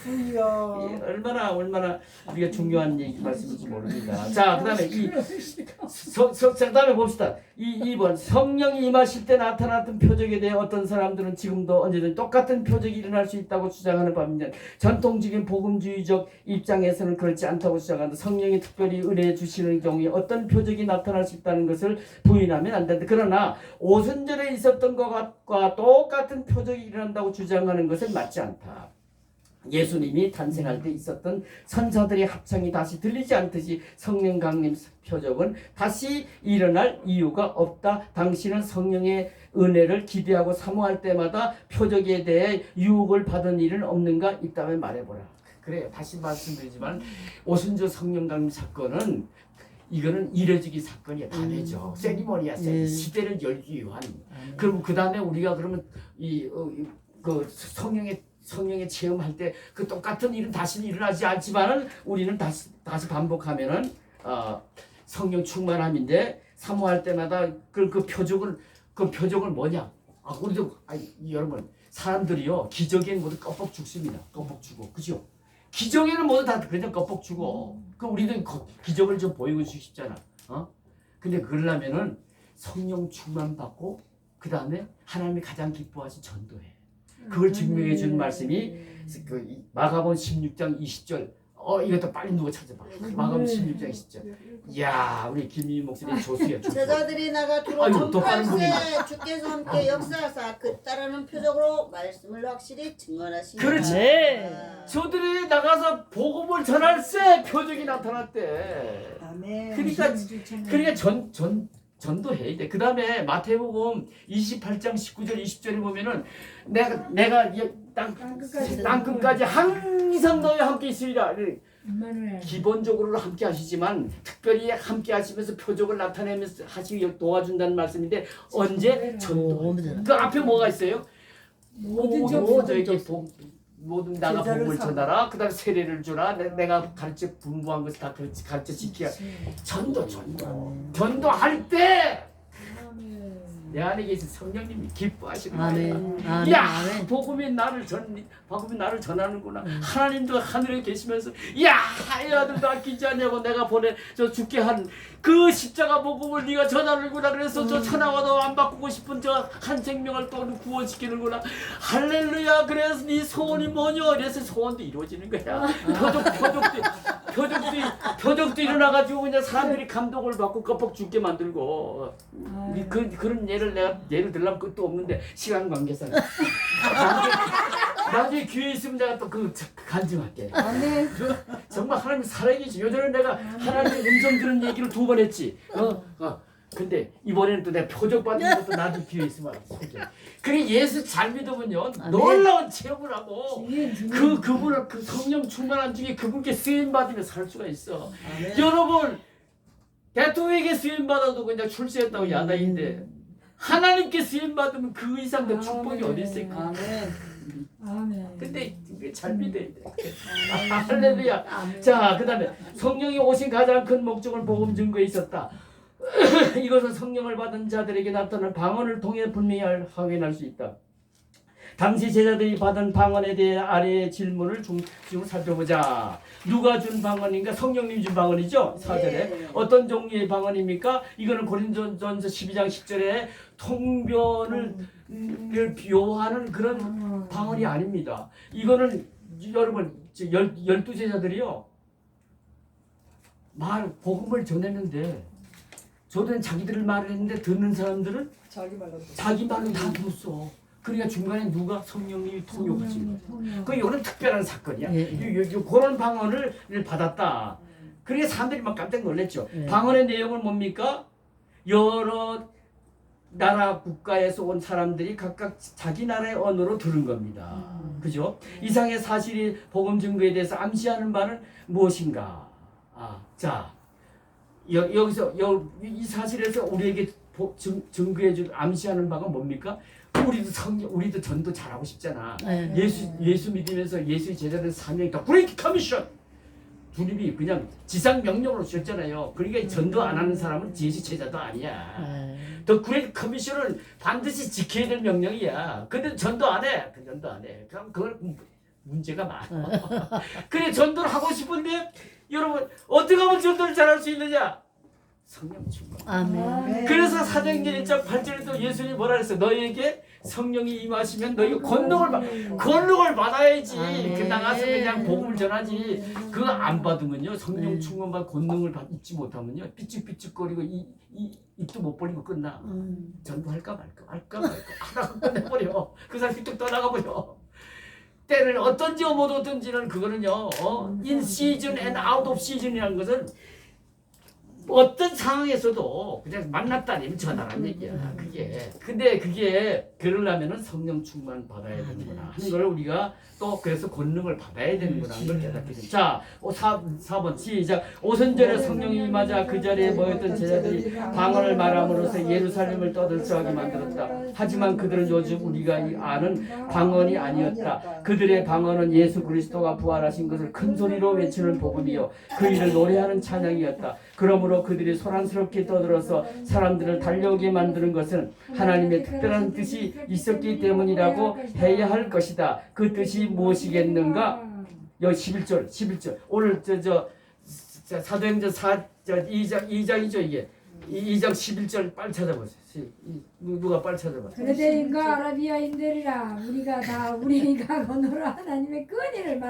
예, 얼마나 우리가 중요한 말씀인지 모릅니다. 자, 그다음에 그다음에 봅시다. 2번 성령이 임하실 때 나타났던 표적에 대해 어떤 사람들은 지금도 언제든 똑같은 표적이 일어날 수 있다고 주장하는 반면 전통적인 복음주의적 입장에서는 그렇지 않다고 주장한다. 성령이 특별히 은혜 주시는 경우에 어떤 표적이 나타날 수 있다는 것을 부인하면 안 된다. 그러나 오순절에 있었던 것과 똑같은 표적이 일어난다고 주장하는 것은 맞지 않다. 예수님이 탄생할 때 있었던 선사들의 합창이 다시 들리지 않듯이 성령 강림 표적은 다시 일어날 이유가 없다. 당신은 성령의 은혜를 기대하고 사모할 때마다 표적에 대해 유혹을 받은 일은 없는가? 있다면 말해보라. 그래요. 다시 말씀드리지만 오순절 성령 강림 사건은 이거는 이례적인 사건이야. 다르죠. 세리머니야. 시대를 열기 위한. 그리고 그 다음에 우리가 그러면 그 성령의 체험할 때 그 똑같은 일은 다시는 일어나지 않지만은 우리는 다시 반복하면은 성령 충만함인데 사모할 때마다 그 표적을 뭐냐? 우리도 여러분 사람들이요 기적에는 모두 껌뻑 죽습니다. 껌뻑 죽어, 그죠? 기적에는 모두 다 그냥 껌뻑 죽어. 그 우리도 기적을 좀 보이고 싶잖아. 근데 그러려면은 성령 충만 받고 그 다음에 하나님이 가장 기뻐하신 전도해. 그걸 증명해 주는 말씀이 그 마가복음 16장 20절. 이것도 빨리 누가 찾아봐. 마가복음 16장 20절. 이야, 우리 김민희 목사님 조수야. 조수. 제자들이 나가 두로 아이고, 또 다른 전팔세 주께서 함께 역사하사 그 따르는 표적으로 말씀을 확실히 증언하시니. 그렇지. 네. 저들이 나가서 복음을 전할세 표적이 나타났대. 아멘. 그러니까 전도해야 돼. 그 다음에 마태복음 28장 19절 20절에 보면은 내가 땅 끝까지 항상 너희와 함께 있으리라. 기본적으로 함께 하시지만 특별히 함께 하시면서 표적을 나타내면서 하시기 도와준다는 말씀인데 언제 전도. 그 앞에 뭐가 있어요? 모든 나가 복음을 전하라. 그다음 세례를 주라. 내가 가르쳐 분부한 것을 다 가르쳐 지키라. 전도할 때 내 안에 계신 성령님이 기뻐하시는 거야. 아멘. 야, 아멘. 복음이 나를 전하는구나. 하나님도 하늘에 계시면서 야, 이 아들도 아끼지 않냐고 내가 저 죽게 한 그 십자가 복음을 네가 전하는구나. 그래서 저 천하와도 안 바꾸고 싶은 저 한 생명을 또 구원시키는구나. 할렐루야. 그래서 네 소원이 뭐냐? 그래서 소원도 이루어지는 거야. 표적도 일어나가지고 그냥 사람들이 감동을 받고 껍벅 죽게 만들고. 그런 내가 예를 들려면 끝도 없는데 시간 관계상 나중에 기회 있으면 내가 또 간증할게. 아멘. 정말 하나님 살아계시. 요전에 내가 하나님의 음성 들은 얘기를 2번 했지. 근데 이번에는 또 내가 표적 받는 것도 나중에 기회 있으면 할게. 그게 예수 잘 믿으면요 놀라운 체험을 하고 그분을 그 성령 충만한 중에 그분께 쓰임 받으며 살 수가 있어. 여러분 대통령에게 쓰임 받아도 그냥 출세했다고 야단인데 하나님께 쓰임 받으면 그 이상 더 축복이 어디 있을까? 아멘. 근데 우리 잘 믿어야 돼. 할렐루야. 자, 그다음에 성령이 오신 가장 큰 목적을 복음 증거에 있었다. 이것은 성령을 받은 자들에게 나타난 방언을 통해 분명히 확인할 수 있다. 당시 제자들이 받은 방언에 대해 아래의 질문을 지금 살펴보자. 누가 준 방언인가? 성령님 준 방언이죠. 4절에. 어떤 종류의 방언입니까? 이거는 고린도전서 12장 10절에 통변을 비유하는 그런 방언이 아닙니다. 이거는 여러분 12제자들이요. 복음을 전했는데 저들은 자기들 말을 했는데 듣는 사람들은 자기 말로 다 들었어. 그러니까 중간에 누가 성령님이 통역하지. 그 이거는 특별한 사건이야. 그런 방언을 받았다. 그러니까 사람들이 막 깜짝 놀랐죠. 방언의 내용은 뭡니까? 여러 나라 국가에서 온 사람들이 각각 자기 나라의 언어로 들은 겁니다. 그죠? 이상의 사실이 복음 증거에 대해서 암시하는 바는 무엇인가? 자, 여기서 이 사실에서 우리에게 증거해 줄 암시하는 바가 뭡니까? 우리도 전도 잘하고 싶잖아. 예수 믿으면서 예수의 제자된 사명이다. 그레이트 커미션. 주님이 그냥 지상 명령으로 주셨잖아요. 그러니까 전도 안 하는 사람은 예수 제자도 아니야. 더 그레이트 커미션은 반드시 지켜야 될 명령이야. 근데 전도 안 해. 전도 안 해. 그럼 그걸 문제가 많아. 그래 전도를 하고 싶은데 여러분 어떻게 하면 전도를 잘할 수 있느냐? 성령 충만. 아멘. 그래서 사도행전 1장 8절에도 예수님이 뭐라 그랬어요? 너희에게 성령이 임하시면 너희가 권능을 받아야지. 그 나가서 그냥 복음을 전하지. 그거 안 받으면요 성령 충만받 권능을 잊지 못하면요 삐죽삐죽거리고 입도 못 벌리고 끝나. 전도할까 말까 하다가 끝내버려. 그 사람 삐뚝 떠나가버려. 때는 어떤지 못 어떤지는 그거는요 in season and out of season이라는 것은 어떤 상황에서도 그냥 만났다니 전화란 얘기야. 그게. 근데 그게 그러려면은 성령 충만 받아야 되는구나 하는 걸 우리가 또 그래서 권능을 받아야 되는구나 하는 걸 깨닫게 됩니다. 자, 4번 시작. 오순절에 성령이 임하자 그 자리에 모였던 제자들이 방언을 말함으로써 예루살렘을 떠들썩하게 만들었다. 하지만 그들은 요즘 우리가 아는 방언이 아니었다. 그들의 방언은 예수 그리스도가 부활하신 것을 큰 소리로 외치는 복음이요 그 일을 노래하는 찬양이었다. 그러므로 그들이 소란스럽게 떠들어서 사람들을 달려오게 만드는 것은 하나님의 특별한 뜻이 있었기 때문이라고 해야 할 것이다. 그 뜻이 무엇이겠는가? 여기 11절 오늘 사도행전 2장이죠 이게 2장 11절 빨리 찾아보세요. 누가 빨리 찾아봐. 그레데인과 아라비아인들이라 우리가 건너라 하나님의 끈의를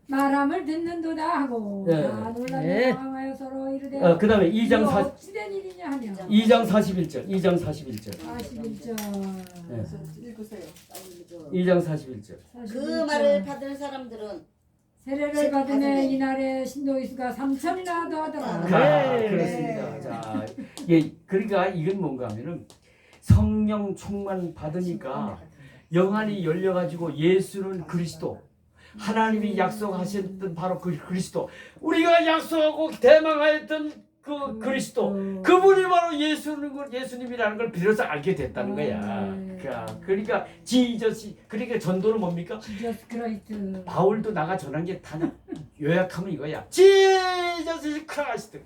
말함을 듣는도다 하고 네. 다 놀라며 네. 당하여 서로 이르되 그 다음에 2장 어찌된 일이냐 하며 2장 41절 2장 41절 41절 네. 읽으세요. 2장 41절 그 말을 받은 사람들은 세례를 받으며 이날에 신도의 수가 3천이나 더하더라. 네. 그렇습니다. 자, 예, 그러니까 이건 뭔가 하면은 성령 충만 받으니까 영안이 열려가지고 예수는 그리스도 하나님이 약속하셨던 바로 그 그리스도 우리가 약속하고 대망하였던 그 그리스도 그분이 바로 예수님이라는 걸 비로소 알게 됐다는 거야. 그러니까 지저스 그러니까 전도는 뭡니까? 지저스 크라이스트. 바울도 나가 전한 게 다 요약하면 이거야. 지저스 크라이스트.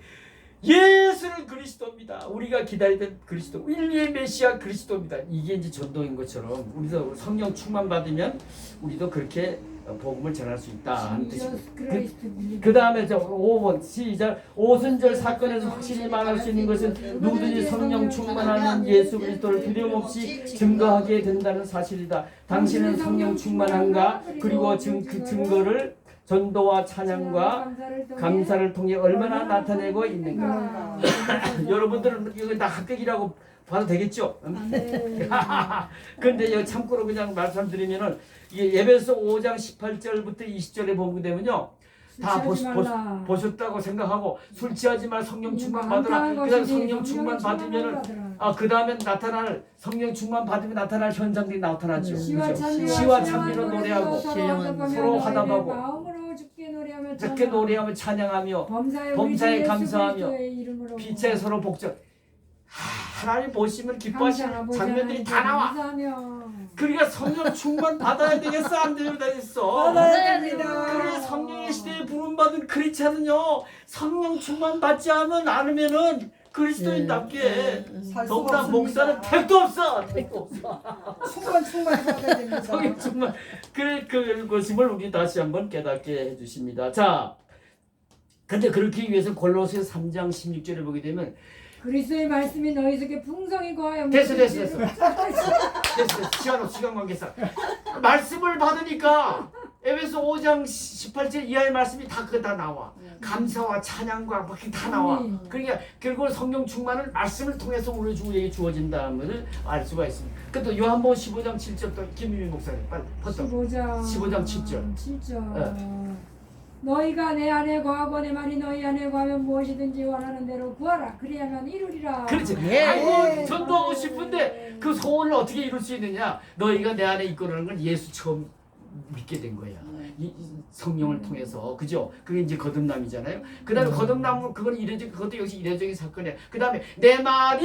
예수는 그리스도입니다. 우리가 기다리던 그리스도, 인류의 메시아 그리스도입니다. 이게 이제 전도인 것처럼 우리도 성령 충만 받으면 우리도 그렇게 복음을 전할 수 있다 하는 뜻입니다. 그 다음에 5번 시작. 오순절 사건에서 확실히 말할 수 있는 것은 누구든지 성령 충만하는 예수 그리스도를 두려움없이 증거하게 된다는 사실이다. 당신은 성령 충만한가? 그리고 그 증거를 전도와 찬양과 감사를 통해 얼마나 나타내고 있는가. 여러분들은 이거 다 합격이라고 봐도 되겠죠? 근데 여기 참고로 그냥 말씀드리면은 이게 에베소 5장 18절부터 20절에 보게 되면요. 다 보셨다고 생각하고 술 취하지 말 성령 충만 받으라. 그다음 성령 충만 받으면은 그 다음에 나타날 성령 충만 받으면 나타날 현상들이 나타나죠. 시와 찬미로 노래하고 서로 화답하고 적게 노래하며 찬양하며 범사에 감사하며 빛에 서로 복전. 하나님 보시면 기뻐하시는 장면들이 다 나와. 그러니까 성령 충만 받아야 되겠어 안 되겠어? 받아야 됩니다. 그래 성령의 시대에 부름받은 크리스찬은요 성령 충만 받지 않으면은 그리스도인답게 더구나 목사는 택도 없어. 충만 받아야 됩니다. 성령 충만 그것임을 우리 다시 한번 깨닫게 해주십니다. 자, 근데 그렇게 위해서 골로새 3장 16절을 보게 되면 그리스도의 말씀이 너희 속에 풍성히 거하여 됐어. 시간 관계상 말씀을 받으니까 에베소 5장 18절 이하의 말씀이 다 그거 다 나와. 감사와 찬양과 막 다 나와. 그러니까 결국 성령 충만은 말씀을 통해서 우리에게 주어진다는 알 수가 있습니다. 그또 요한복음 15장 7절 또 김유미 목사님 빨리 퍼져. 15장 7절. 너희가 내 안에 거하고 내 말이 너희 안에 거하면 무엇이든지 원하는 대로 구하라. 그리하면 이루리라. 그렇지. 예. 아이고 전도하고 싶은데 그 소원을 어떻게 이룰 수 있느냐? 너희가 내 안에 있고라는 걸 예수 처음 믿게 된 거야. 이 성령을 통해서. 그죠? 그게 이제 거듭남이잖아요. 그다음에 거듭남은 그건 그것도 역시 이례적인 사건이야. 그다음에 내 말이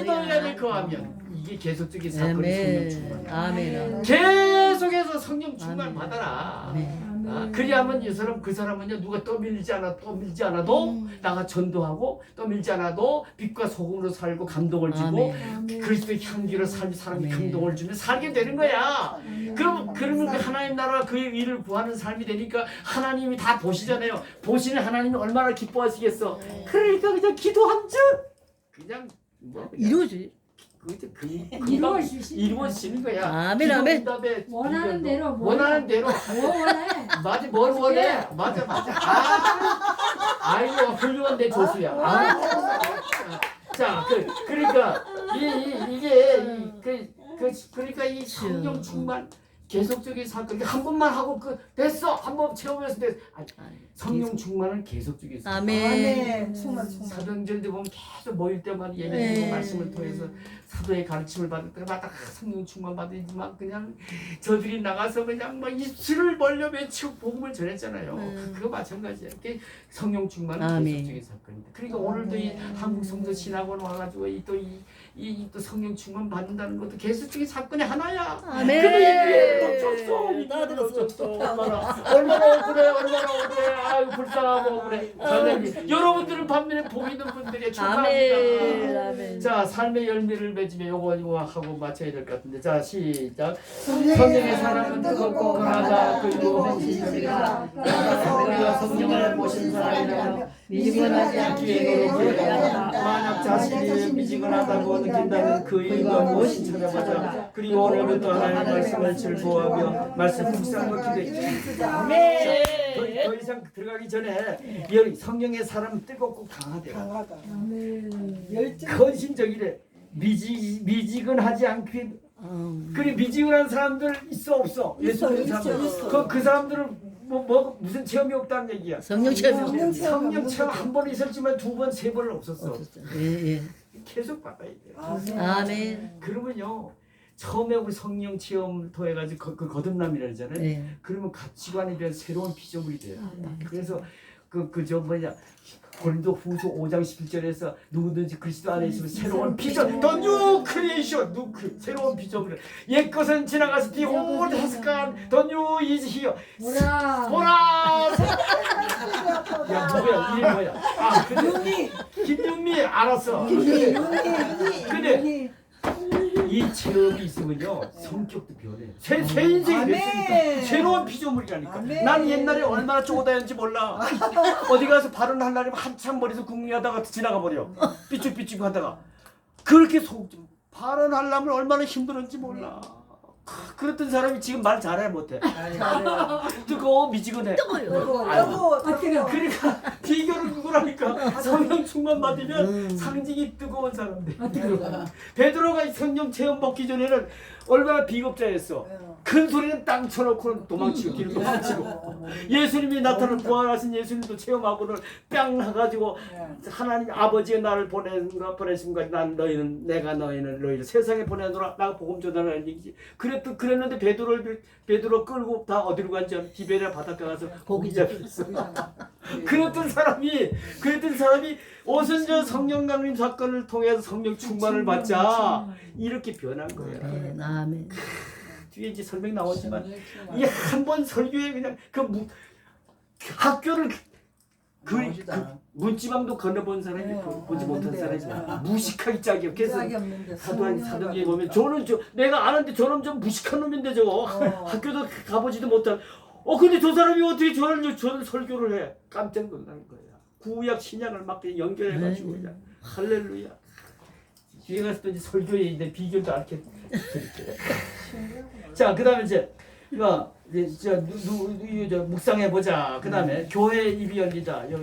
너희 안에 거하면 이게 계속적인 사건이 성령 충만. 아멘. 계속해서 성령 충만 받아라. 아멘. 그리하면 그 사람은요 누가 떠밀지 않아도 나가 전도하고 떠밀지 않아도 빛과 소금으로 살고 감동을 주고 그리스도의 향기로 사람이 감동을 주면 살게 되는 거야. 그러면 그 하나님 나라 그의 일을 구하는 삶이 되니까 하나님이 다 보시잖아요. 보시는 하나님이 얼마나 기뻐하시겠어. 그러니까 그냥 기도한 즉 그냥 이루어지. 이루어지는 거야. 아멘. 원하는 대로 뭐 원해? 맞아, 뭘 원해? 맞아. 아이고 훌륭한 내 조수야. 자, 그러니까 그러니까 이 성령 충만 계속적인 사건 한 번만 하고 됐어. 한 번 체험해서 됐어. 성령 충만은 계속적이 있어요. 아멘. 충만. 사도행전도 보면 계속 모일 때마다 예배드리고 네. 말씀을 통해서 사도의 가르침을 받을 때마다 성령 충만 받으지만 그냥 저들이 나가서 그냥 막 입술을 벌려 외치고 복음을 전했잖아요. 그거 마찬가지야. 이게 성령 충만은 아멘. 계속적인 사건입니다. 그러니까 오늘도 이 한국 성도 신학원 와가지고 또 성령 충만 받는다는 것도 계속적인 사건이 하나야. 아멘. 근데 줬어. 다 들었어. 얼마나 억울해. 아유 불쌍하고 억울해. 선생님, 여러분들은 반면에 복 있는 분들이 축하합니다. 아멘. 아멘. 자, 삶의 열매를 맺으며 요거 하고 마쳐야 될 것 같은데. 자, 시작. 성령의 사랑은 뜨겁고 강하다. 그리고 헌신적이다. 우리가 성령을 모신 사람이라면 미지근하지 않기 위해 노력해야 한다. 만약 자신이 미지근하다고 느낀다면 그 이유가 무엇인지 찾아보자. 그리고 오늘부터 하나님의 말씀을 즐거워하며 말씀 묵상하기도 해. 더 이상 들어가기 전에 여기 성령의 사람은 뜨겁고 강하대요. 강하다. 아멘. 열정. 헌신적이래. 미지근하지 않기. 그래 미지근한 사람들 있어 없어? 예수 믿는 사람들. 있어. 그 사람들은 뭐 무슨 체험이 없다는 얘기야. 성령 체험. 성령 체험 한 번 있었지만 두 번, 세 번은 없었어. 예. 계속 받아야 돼. 아멘. 그러면요. 처음에 우리 성령 체험 통해가지고 그 거듭남이라잖아요. 예. 그러면 가치관에 대한 새로운 피조물이 돼요. 그래서 저 뭐냐 고린도 후서 5장 11절에서 누구든지 그리스도 안에 있으면 새로운 피조, 더 뉴 크리에이션, 새로운 피조물. 옛 것은 지나가서 비올드 하스간 더 뉴 이즈 히어. 보라. 야 누구야? 이름이 뭐야? 아 근데 김윤미 알았어. 근데 이 체험이 있으면요 성격도 변해요. 새 인생이 됐으니까 새로운 피조물이라니까. 아멘. 나는 옛날에 얼마나 쪼다였는지 몰라. 어디 가서 발언할 날이면 한참 머리에서 궁리하다가 지나가 버려. 삐죽삐죽 하다가 그렇게 발언하려면 얼마나 힘들었는지 몰라. 그랬던 사람이 지금 말 잘해 못해. 뜨거워 미지근해. 그러니까 비결은 누구라니까. 성령 충만 받으면 상징이 뜨거운 사람들. 베드로가 성령 체험 받기 전에는 얼마나 비겁자였어. 큰 소리는 땅 쳐놓고 도망치고 길을 도망치고. 예수님이 나타나 부활하신 예수님도 체험하고는 뺑 해가지고 하나님 아버지의 나를 보내심과 난 내가 너희를 세상에 보내노라. 나가 복음 전하라는 얘기지. 그랬는데 베드로 끌고 다 어디로 간지 알아? 디베랴 바닷가 가서 고기 잡혔어. 그랬던 사람이 오순절 성령 강림 사건을 통해서 성령 충만을 받자 이렇게 변한 거야. 아멘. 뒤에 이제 설명 나오지만 이 한 번 설교에 그냥 학교를 그 문지방도 건너본 사람이 보지 못한 사람이 무식하기 짝이야. 그래서 사도행전에 보면 내가 아는데 저놈 좀 무식한 놈인데 저거 학교도 가보지도 못한. 근데 저 사람이 어떻게 저를 설교를 해? 깜짝 놀라는 거야. 구약 신약을 막 연결해가지고 그냥 할렐루야. 뒤에 가서 또 이제 설교에 이제 비결도 알게 드릴게요. 자, 그다음에 이제 묵상해 보자. 그다음에 교회 입이 열리다. 7,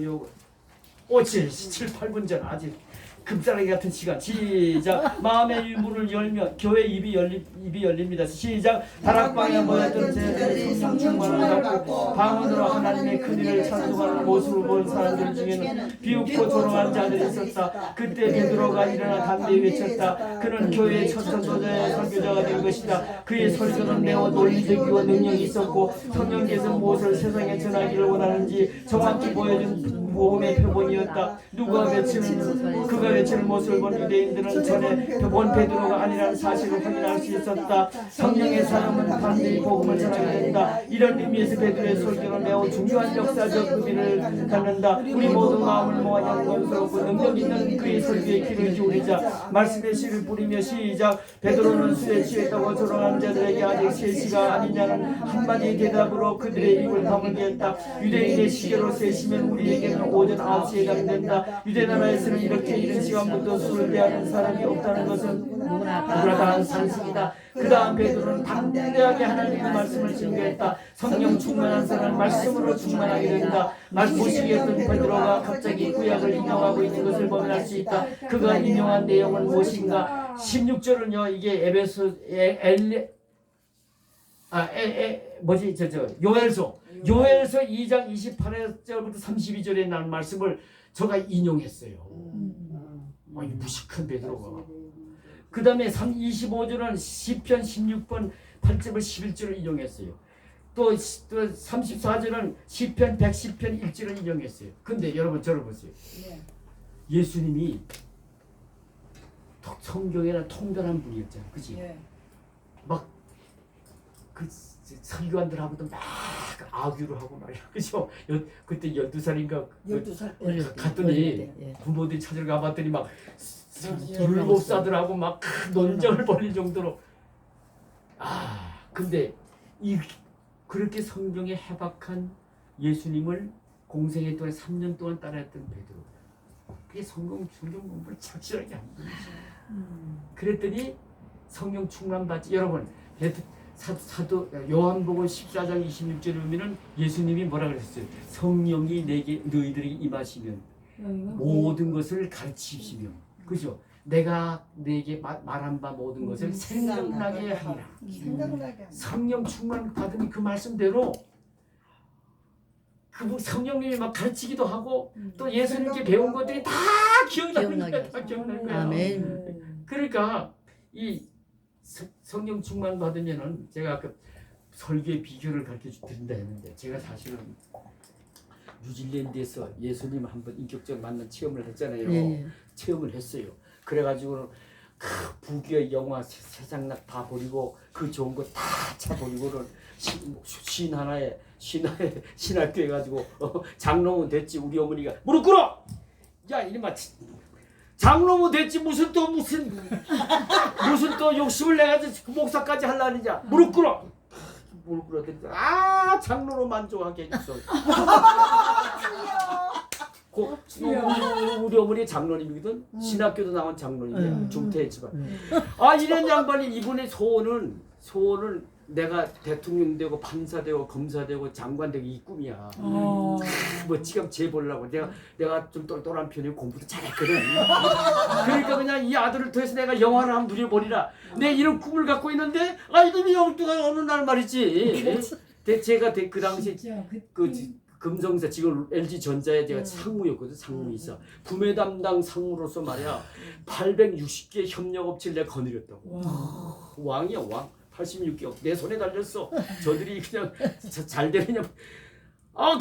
8분 전 아직 금싸라기 같은 시간. 시작. 마음의 문을 열면 교회 입이 열립니다. 시작. 다락방에 모였던 제자들이 성충만을 갖고 방언으로 하나님의 큰 일을 찬송하는 모습을 본 사람들 중에는 비웃고 조롱한 자들이 있었다. 그때 베드로가 일어나 담대히 외쳤다. 그는 교회의 첫 선도자의 설교자가 될 것이다. 그의 설교는 매우 논리적이고 능력이 있었고 성령께서 무엇을 세상에 전하기를 원하는지 정확히 보여준 모험의 표본이었다. 그가 외치는 모습을 본 유대인들은 전에 본 베드로가 아니라는 사실을 확인할 수 있었다. 성령의 사람은 반드시 복음을 전하게 된다. 이런 의미에서 베드로의 설교는 매우 중요한 역사적 의미를 갖는다. 우리 모두 마음을 모아 영광스럽고 능력 있는 그의 설교에 귀를 기울이자. 말씀의 씨를 뿌리며 시작. 베드로는 술에 취했다고 조롱한 자들에게 아직 3시가 아니냐는 한마디 대답으로 그들의 입을 다물게 했다. 유대인의 시계로 3시면 우리에게는 오전 9시에 해당된다. 유대 나라에서는 이렇게 이른 시간부터 술을 대하는 사람이 없다는 것은 누구나 다 아는 상식이다. 그 다음 베드로는 담대하게 하나님의 말씀을 증거했다. 성령 충만한 사람은 말씀으로 충만하게 된다. 무식했던 베드로가 갑자기 구약을 인용하고 있는 것을 보면 알 수 있다. 그가 인용한 내용은 무엇인가? 16절은요 이게 요엘서 2장 28절부터 32절에 난 말씀을 제가 인용했어요. 이 무식한 베드로가. 그 다음에 25절은 시편 16번 8절을 11절을 인용했어요. 또 34절은 시편 110편 1절을 인용했어요. 근데 여러분 저를 보세요. 예수님이 성경에는 통달한 분이었잖아요. 그치? 막 그 설교관들하고도 막 악유를 하고 말이야. 그죠? 그때 12살인가 12살 때. 어릴 때, 갔더니 어릴 때, 예. 부모들이 찾으러 가봤더니 막 불법사들하고 막 큰 논쟁을 벌일 정도로. 근데 그렇게 성경에 해박한 예수님을 공생애 동안 3년 동안 따라했던 베드로. 그게 성경 공부를 착실하게 한 거지. 그랬더니 성령 충만 받지. 여러분 사도 요한복음 14장 26절에 보면은 예수님이 뭐라 그랬어요? 성령이 너희들에게 임하시면 모든 것을 가르치시며, 그죠? 내가 내게 말한 바 모든 것을 생각나게 하리라. 생각나게. 성령 충만 받으니 그 말씀대로 그 성령님이 막 가르치기도 하고 또 예수님께 배운 것들이 다 기억나는 거야. 다 기억날 거야. 아멘. 그러니까 이 성령 충만 받으면은 제가 아까 설교의 비결을 가르쳐 드린다 했는데, 제가 사실은 뉴질랜드에서 예수님 한번 인격적으로 만난 체험을 했잖아요. 예. 체험을 했어요. 그래가지고 부귀의 영화 세상락 다 버리고 그 좋은 거 다 차버리고는 신학교 해가지고 장로문 됐지. 우리 어머니가 무릎 꿇어! 야 이놈아 장로문 됐지 무슨 또 욕심을 내가지고 목사까지 하려느냐. 무릎 꿇어! 무릎 꿇었더니 장로로 만족하게 해줬어. 우리 어머니 장로님이거든. 신학교도 나온 장로님이에요. 중퇴했지만. 이런 양반이 이분의 소원은 내가 대통령 되고 판사 되고 검사 되고 장관 되고 이 꿈이야. 뭐 지금 재보려고 내가 좀 똘똘한 편이고 공부도 잘했거든. 그러니까 그냥 이 아들을 통해서 내가 영화를 한번 누려버리라. 내 이런 꿈을 갖고 있는데 이놈이 영두가 어느 날 말이지. 제가 그 당시 금성사 지금 LG전자에 제가 상무였거든. 상무이사 구매 담당 상무로서 말이야 860개 협력업체를 내가 거느렸다고. 왕이야 왕. 86개 내 손에 달렸어. 저들이 그냥 잘 되느냐.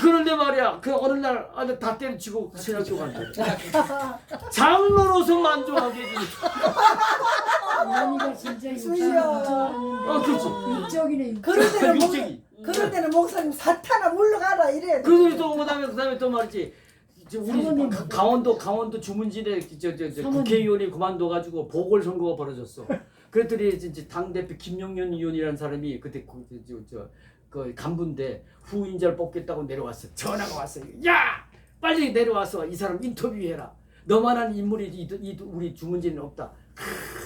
그런데 말이야 그 어느 날 다 때려치고 신학교 간다. 장로로서 만족하게 해주니까. 어머니가 진짜 그렇지. 육적이네. 그런 데는 목사님 사탄아 물러가라 이래. 그다음에 또 말이지. 우리 강원도 주문진에 국회의원이 그만둬가지고 보궐선거가 벌어졌어. 그랬더니 이제 당 대표 김용현 의원이라는 사람이 그때 그 간부인데 후임자를 뽑겠다고 내려왔어. 전화가 왔어요. 야 빨리 내려와서 이 사람 인터뷰해라. 너만한 인물이 우리 주문진에 없다.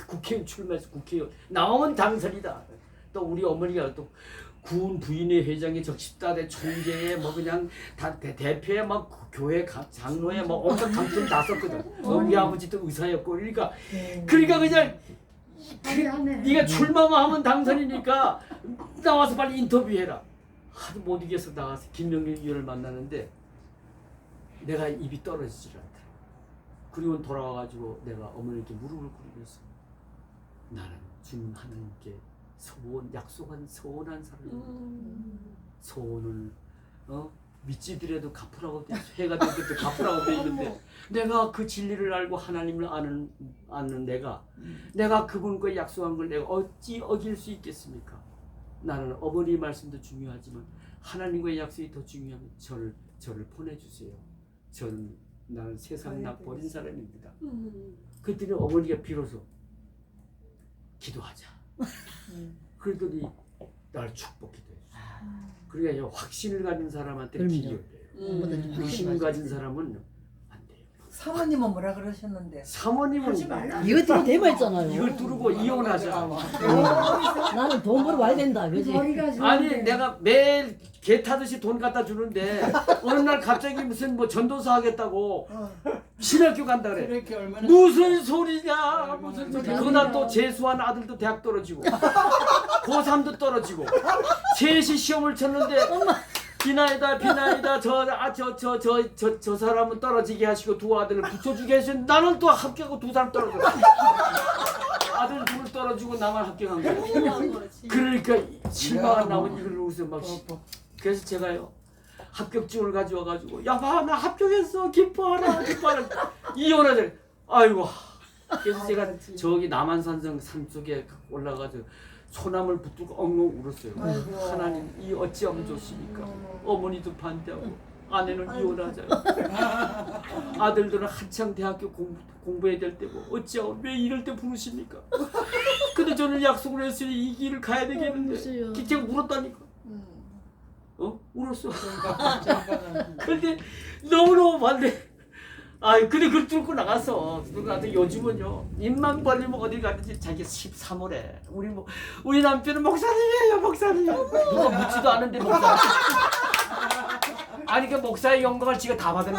국회의원 출마해서 국회의원 나오면 당선이다. 또 우리 어머니가 또 군 부인회 회장에 적십다대 총재에 뭐 그냥 다 대표에 막 교회 장로에 뭐 온갖 당선 다 썼거든. 우리 아버지도 의사였고 그러니까 그냥 네가 출마만 하면 당선이니까 나와서 빨리 인터뷰해라. 하도 못 이겨서 나가서 김명일 의원을 만나는데 내가 입이 떨어지질 않다. 그리고 돌아와가지고 내가 어머니께 무릎을 꿇으면서 나는 주님 하나님께 약속한 서운한 사람입니다. 소원을 믿지더라도 갚으라고 해가 될 때도 갚으라고 돼 있는데 내가 그 진리를 알고 하나님을 아는 내가 그분과 약속한 걸 내가 어찌 어길 수 있겠습니까? 나는 어머니 말씀도 중요하지만 하나님과의 약속이 더 중요하면 저를 보내주세요. 나는 세상 나 버린 사람입니다. 그랬더니 어머니가 비로소 기도하자. 그랬더니 날 축복해 줬어. 그러니까 확신을 가진 사람한테 비결돼요. 의심 가진 사람은 안 돼요. 사모님은 뭐라 그러셨는데? 사모님은 이거 되게 대박있잖아요. 이걸 두르고 이혼하자. 나는 돈 벌어와야 된다. 그지? 아니 내가 매일 개 타듯이 돈 갖다 주는데 어느 날 갑자기 무슨 뭐 전도사 하겠다고 신학교 간다 그래. 무슨 소리냐 무슨 소리. 그날 또 재수한 아들도 대학 떨어지고 고3도 떨어지고 셋이 시험을 쳤는데 비나이다 비나이다 저 사람은 떨어지게 하시고 두 아들을 붙여주게 하시는 나는 또 합격하고 두 사람 떨어졌어. 아들 둘을 떨어지고 나만 합격한 거야. 그러니까 실망한 나머지 이걸 웃어 막. 그래서 제가요 합격증을 가져와가지고 야봐 나 합격했어 기뻐하라 이혼하자. 아이고. 그래서 제가 저기 남한산성 산속에 올라가서 소나무를 붙들고 엉엉 울었어요. 아이고. 하나님 이 어찌하면 좋습니까? 어머니도 반대하고 아내는 이혼하자요. 아들들은 한창 대학교 공부해야 될 때고 어찌하고 왜 이럴 때 부르십니까? 근데 저는 약속을 했으니 이 길을 가야 되겠는데 제가 울었다니까. 울었어. 근데 너무너무 반대. 근데 그걸 뚫고 나갔어. 뚫고 나서 요즘은요 입만 벌리면 어디 가든지 자기 13월에 우리 남편은 목사님이에요 목사님. 누가 묻지도 않은데 목사. 아니 그 목사의 영광을 지가 다 받았네.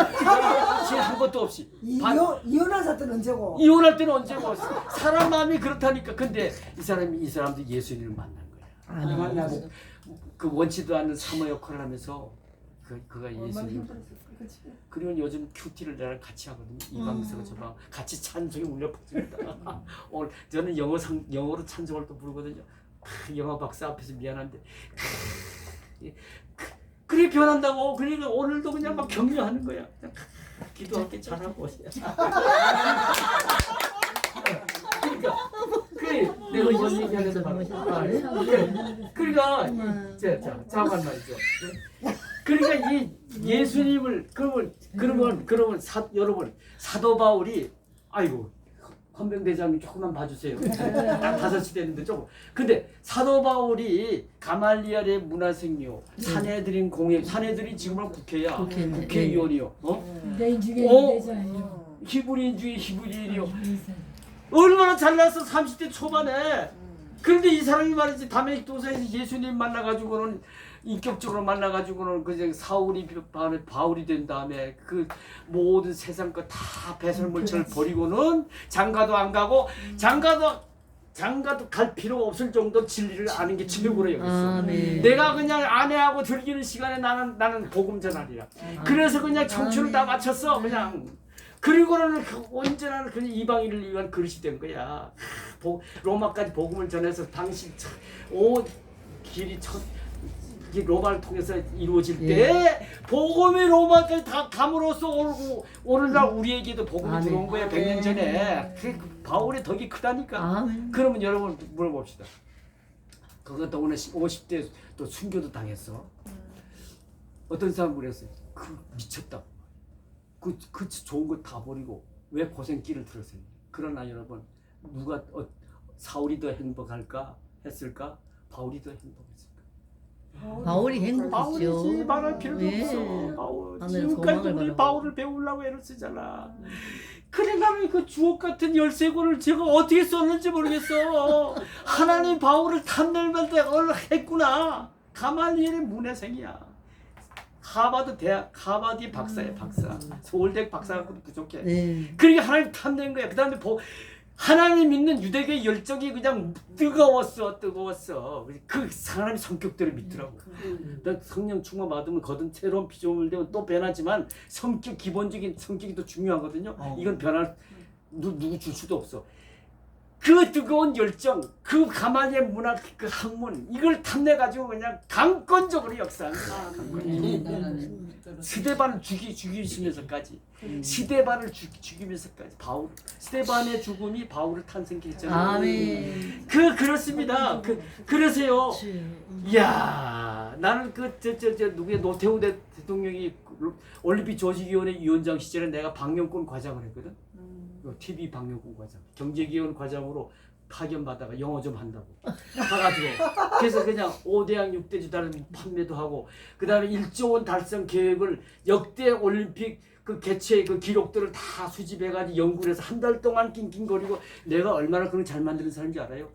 지가 한 것도 없이. 이혼한 사태는 언제고? 이혼할 때는 언제고. 사람 마음이 그렇다니까. 근데 이 사람도 예수님을 만난 거야. 만났어. 그 원치도 않는 사모 역할을 하면서 그가 예수님. 그리고 요즘 큐티를 나랑 같이 하거든요. 이 방에서 저방 같이 찬송이 울려 퍼집니다. 오늘 저는 영어로 찬송을 또 부르거든요. 영어 박사 앞에서 미안한데 그렇게 변한다고. 그러니까 오늘도 그냥 막 격려하는 거야. 기도할게 잘하고. 그러니까 내가 이런 얘기하려서 그러니까 잠깐만요. 그러니까 이 예수님을 그러면 여러분 사도 바울이 아이고 헌병대장님 조금만 봐주세요. 딱 5시 됐는데 조금. 근데 사도 바울이 가말리엘의 문화생료, 사내들인 사내들이 지금은 국회야. 국회의원이요. 유대인 중에 유대자예요. 히브리인 중에 히브리인이요. 얼마나 잘났어 30대 초반에. 그런데 이 사람이 말이지 다메섹 도사에서 예수님 만나가지고는 인격적으로 만나가지고는 그냥 사울이 바울이 된 다음에 그 모든 세상 거 다 배설물처럼 버리고는 장가도 안 가고 장가도 갈 필요가 없을 정도 진리를 아는 게 최고로 여겼어. 내가 그냥 아내하고 즐기는 시간에 나는 복음 전하리라. 그래서 그냥 청춘을 다 마쳤어 그냥. 그리고는 언제나 그냥 이방인을 위한 그릇이 된 거야. 로마까지 복음을 전해서 당시 길이 로마를 통해서 이루어질 때 복음이 로마까지 다 감으로써 오늘날 우리에게도 복음이 들어온 거야. 100년 전에. 그 바울의 덕이 크다니까. 그러면 여러분 물어봅시다. 그것도 오늘 50대 또 순교도 당했어. 어떤 사람 그랬어요. 미쳤다. 그 좋은 거 다 버리고 왜 고생길을 들었어요. 그러나 여러분 누가 사울이 더 행복할까 했을까? 바울이 더 행복했을까? 바울이 행복했죠. 바울이지 말할 필요도 없어. 바울. 지금까지 우리 바울을 배우려고 애를 쓰잖아. 그래 나는 그 주옥 같은 13권을 제가 어떻게 썼는지 모르겠어. 하나님 바울을 탐낼만데 했구나. 가말리엘의 문해생이야. 하버드 박사야 박사. 서울대 박사 갖고도 부족해. 그러니까 하나님 탐낸 거야. 그 다음에 하나님 믿는 유대교의 열정이 그냥 뜨거웠어. 그 사람의 성격대로 믿더라고. 성령 충만 받으면 거듭 새로운 피조물 되면 또 변하지만 기본적인 성격이 더 중요하거든요. 이건 누구 줄 수도 없어. 그 뜨거운 열정, 그 가말리엘 문화, 그 학문 이걸 탐내가지고 그냥 강권적으로 역사하는 거야. 스데반을 죽이시면서까지 스데반을 죽이면서까지 스데반의 죽음이 바울을 탄생케 했잖아요. 그렇습니다. 그러세요. 이야 나는 누구야 노태우 대통령이 올림픽 조직위원회 위원장 시절에 내가 방영권 과장을 했거든. TV 방영권 과장, 경제기원 과장으로 파견받다가 영어 좀 한다고 가가지고 그래서 그냥 5대양 6대주단을 판매도 하고 그 다음에 1조 원 달성 계획을 역대 올림픽 그 개최 그 기록들을 다 수집해가지고 연구를 해서 한 달 동안 낑낑거리고 내가 얼마나 그런 잘 만드는 사람인지 알아요?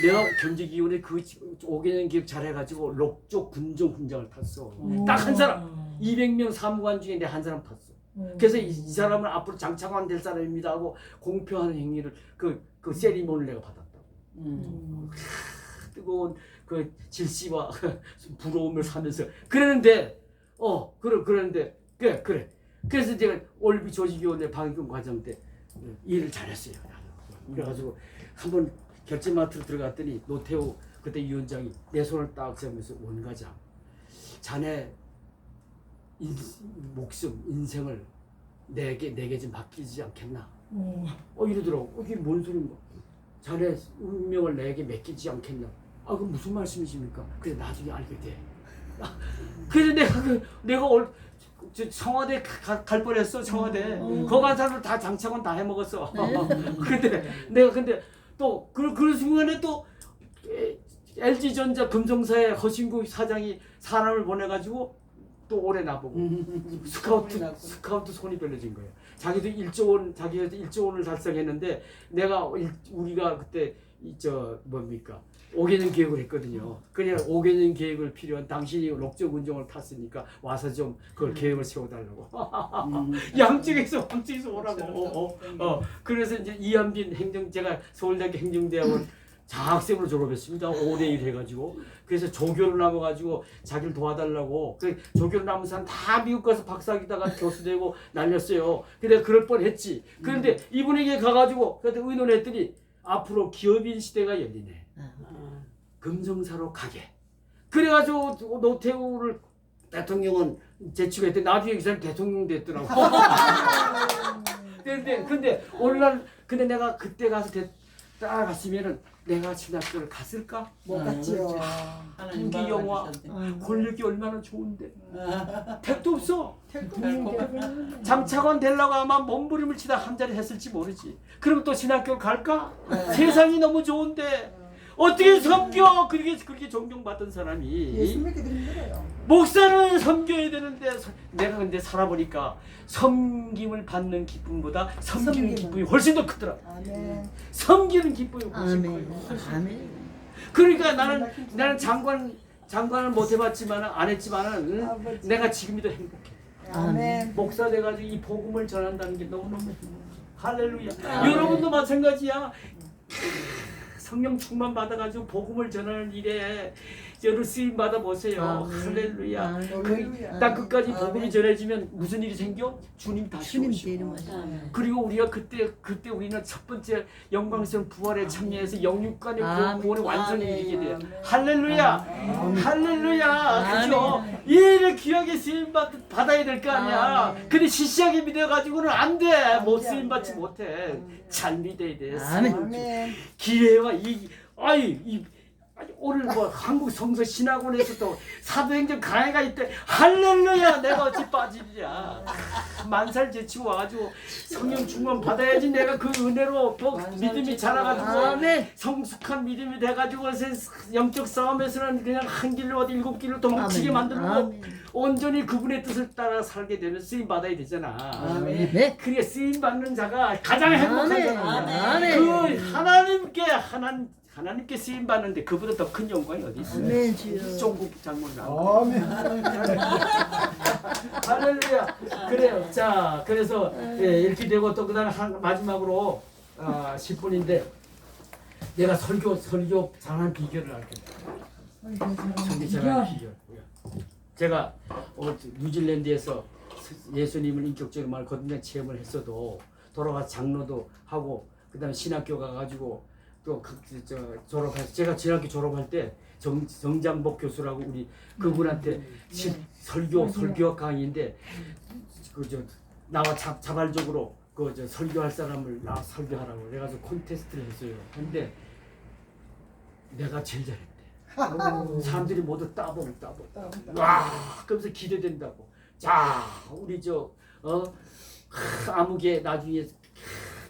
내가 경제기원에 그 5개년 기획 잘해가지고 록조 군종 훈장을 탔어. 딱 한 사람 200명 사무관 중에 내 한 사람 탔어. 그래서 이 사람은 앞으로 장차관 될 사람입니다 하고 공표하는 행위를 그 세리머니를 내가 받았다고. 뜨거운 그 질시와 부러움을 사면서 그랬는데 그러는데 그래. 그래서 제가 올비 조직위원회 방금 과정 때 일을 잘했어요. 그래가지고 한번 결제마트로 들어갔더니 노태우 그때 위원장이 내 손을 딱 잡으면서 원과장, 자네 목숨 인생을 내게 좀 맡기지 않겠나? 이러더라고. 이게 뭔 소리인가? 자네 운명을 내게 맡기지 않겠나? 그럼 무슨 말씀이십니까? 그래서 나중에 알게 돼. 그래서 내가 청와대 갈 뻔했어. 청와대 거기 간 사람들 다 장차관 다 해먹었어. 근데 또 그 순간에 또 LG전자 금성사의 허신구 사장이 사람을 보내가지고 또 오래 나보고 스카우트 손이 별로진 거예요. 자기도 1조 원을 달성했는데 우리가 그때 뭡니까 5개년 계획을 했거든요. 그냥 5개년 계획을 필요한 당신이 록적 운정을 탔으니까 와서 좀 그걸 계획을 세워달라고. 양쪽에서 오라고. 그래서 이제 이한빈 제가 서울대학교 행정대학원 장학생으로 졸업했습니다. 5대1 해가지고. 그래서 조교로 남아가지고 자기를 도와달라고. 조교로 남은 사람 다 미국 가서 박사학위다가 교수 되고 날렸어요. 근데 그럴 뻔했지. 그런데 이분에게 가가지고 그때 의논했더니 앞으로 기업인 시대가 열리네. 금성사로 가게. 그래가지고 노태우를 대통령은 제치가 했더니 나중에 그 사람 대통령 됐더라고. 근데 오늘날 내가 그때 가서 따라갔으면은 내가 신학교를 갔을까? 못 갔지요. 인기 영화 권력이 얼마나 좋은데 택도 없어. 장차관 되려고 아마 몸부림을 치다 한 자리 했을지 모르지. 그럼 또 신학교 갈까? 세상이 너무 좋은데 어떻게 섬겨? 그렇게 존경받던 사람이 예수 믿기도 힘들어요. 목사는 섬겨야 되는데 내가 근데 살아보니까 섬김을 받는 기쁨보다 섬기는 기쁨이 훨씬 더 크더라. 아멘. 섬기는 기쁨이 훨씬 커요. 아멘. 그러니까 나는 장관을 못 해봤지만 안 했지만은 아버지. 내가 지금도 행복해. 아멘. 목사 돼가지고 이 복음을 전한다는 게 너무너무 행복해. 할렐루야. 여러분도 마찬가지야. 성령 충만 받아가지고 복음을 전하는 일에 여러 쓰임 받아 보세요. 할렐루야. 할렐루야. 딱 끝까지 복음이 전해지면 무슨 일이 생겨? 주님 다시 주님 오시고. 데려가시고. 그리고 우리가 그때 우리는 첫 번째 영광스러운 부활에 참여해서 영육간의 아멘. 구원을 완전히 아멘. 이루게 돼요. 아멘. 할렐루야. 할렐루야. 그죠? 이를 귀하게 쓰임 받아야 될 거 아니야. 아멘. 근데 시시하게 믿어가지고는 안 돼. 못 돼, 쓰임 안 받지 돼. 못해. 잘 믿어야 돼. 아멘. 아멘. 기회와 오늘 한국 성서 신학원에서 또 사도행전 강해가 있대. 할렐루야. 내가 어찌 빠지냐. 만살 제치고 와가지고 성령 충만 받아야지. 내가 그 은혜로 또 믿음이 자라가지고 아멘. 성숙한 믿음이 돼가지고 영적 싸움에서는 그냥 한 길로 어디 7길로 도망치게 만들고 아멘. 온전히 그분의 뜻을 따라 살게 되면 쓰임 받아야 되잖아. 아멘. 네. 그래 쓰임 받는 자가 가장 행복한 아멘. 사람이야. 아멘. 그 하나님께 쓰임 받는데 그보다 더 큰 영광이 어디 있어요? 아멘 주여. 종국 장모님 나오고. 아멘. 할렐루야. 그래요. 자, 그래서 이렇게 되고 또 그다음 마지막으로 10분인데 내가 설교 잘하는 비결을 알게 돼. 설교 잘하는 비결. 제가 뉴질랜드에서 예수님을 인격적으로 말 거듭난 체험을 했어도 돌아가서 장로도 하고 그다음에 신학교 가가지고 또 졸업해서 제가 신학교 졸업할 때 정장복 교수라고 우리 그분한테 설교학 강의인데 나와 자발적으로 설교할 사람을 나 설교하라고 그래가지고 콘테스트를 했어요. 근데 내가 제일 잘했대. 사람들이 모두 따봉. 와, 그러면서 기대된다고. 자, 우리 아무개 나중에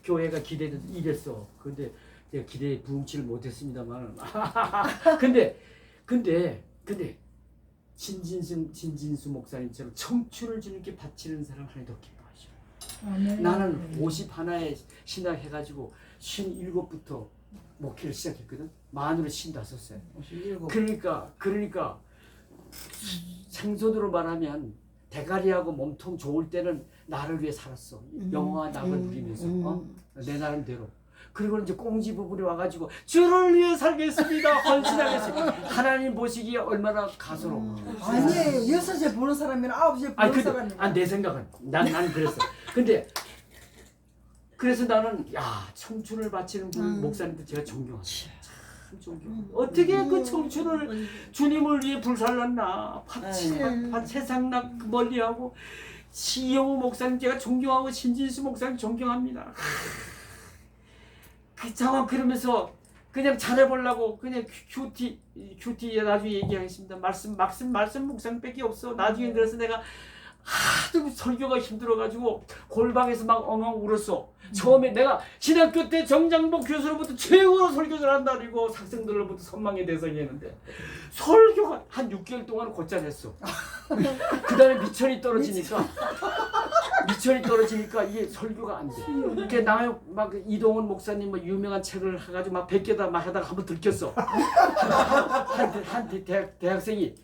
교회가 기대돼서 이랬어. 근데 내가 기대에 부응치를 못했습니다만. 근데 진진수 목사님처럼 청춘을 주님께 바치는 사람 하나도 기뻐하셔. 나는 51에 신학해가지고 57부터 목회를 시작했거든. 만으로 55살. 그러니까 생선으로 말하면 대가리하고 몸통 좋을 때는 나를 위해 살았어. 영화 낙을 부리면서 내 나름대로. 그리고 이제 꽁지 부분이 와가지고 주를 위해 살겠습니다. 헌신하겠습니다. 하나님 보시기에 얼마나 가소로워. 아니에요. 6시에 보는 사람이랑 9시에 아니 보는 근데 사람이. 내 생각은 난 그랬어. 근데 그래서 나는 야 청춘을 바치는 목사님들 제가 존경합니다. 참 존경. 어떻게 그 청춘을 주님을 위해 불살랐나? 세상 나 멀리하고 시영우 목사님 제가 존경하고 신진수 목사님 존경합니다. 그 상황 그러면서 그냥 잘해보려고 그냥 큐티에 나중에 얘기하겠습니다. 말씀 목사님밖에 없어. 나중에 들어서 내가 하도 설교가 힘들어가지고 골방에서 막 엉엉 울었어. 처음에 내가 신학교 때 정장복 교수로부터 최고로 설교 잘한다 그리고 학생들로부터 선망의 대상이 했는데 설교가 한 6개월 동안 곧잘했어. 그 다음에 미천이 떨어지니까 이게 설교가 안 돼. 그러니까 나막 이동원 목사님 뭐 유명한 책을 해가지고 막 100개다 막 하다가 한번 들켰어. 한 대학생이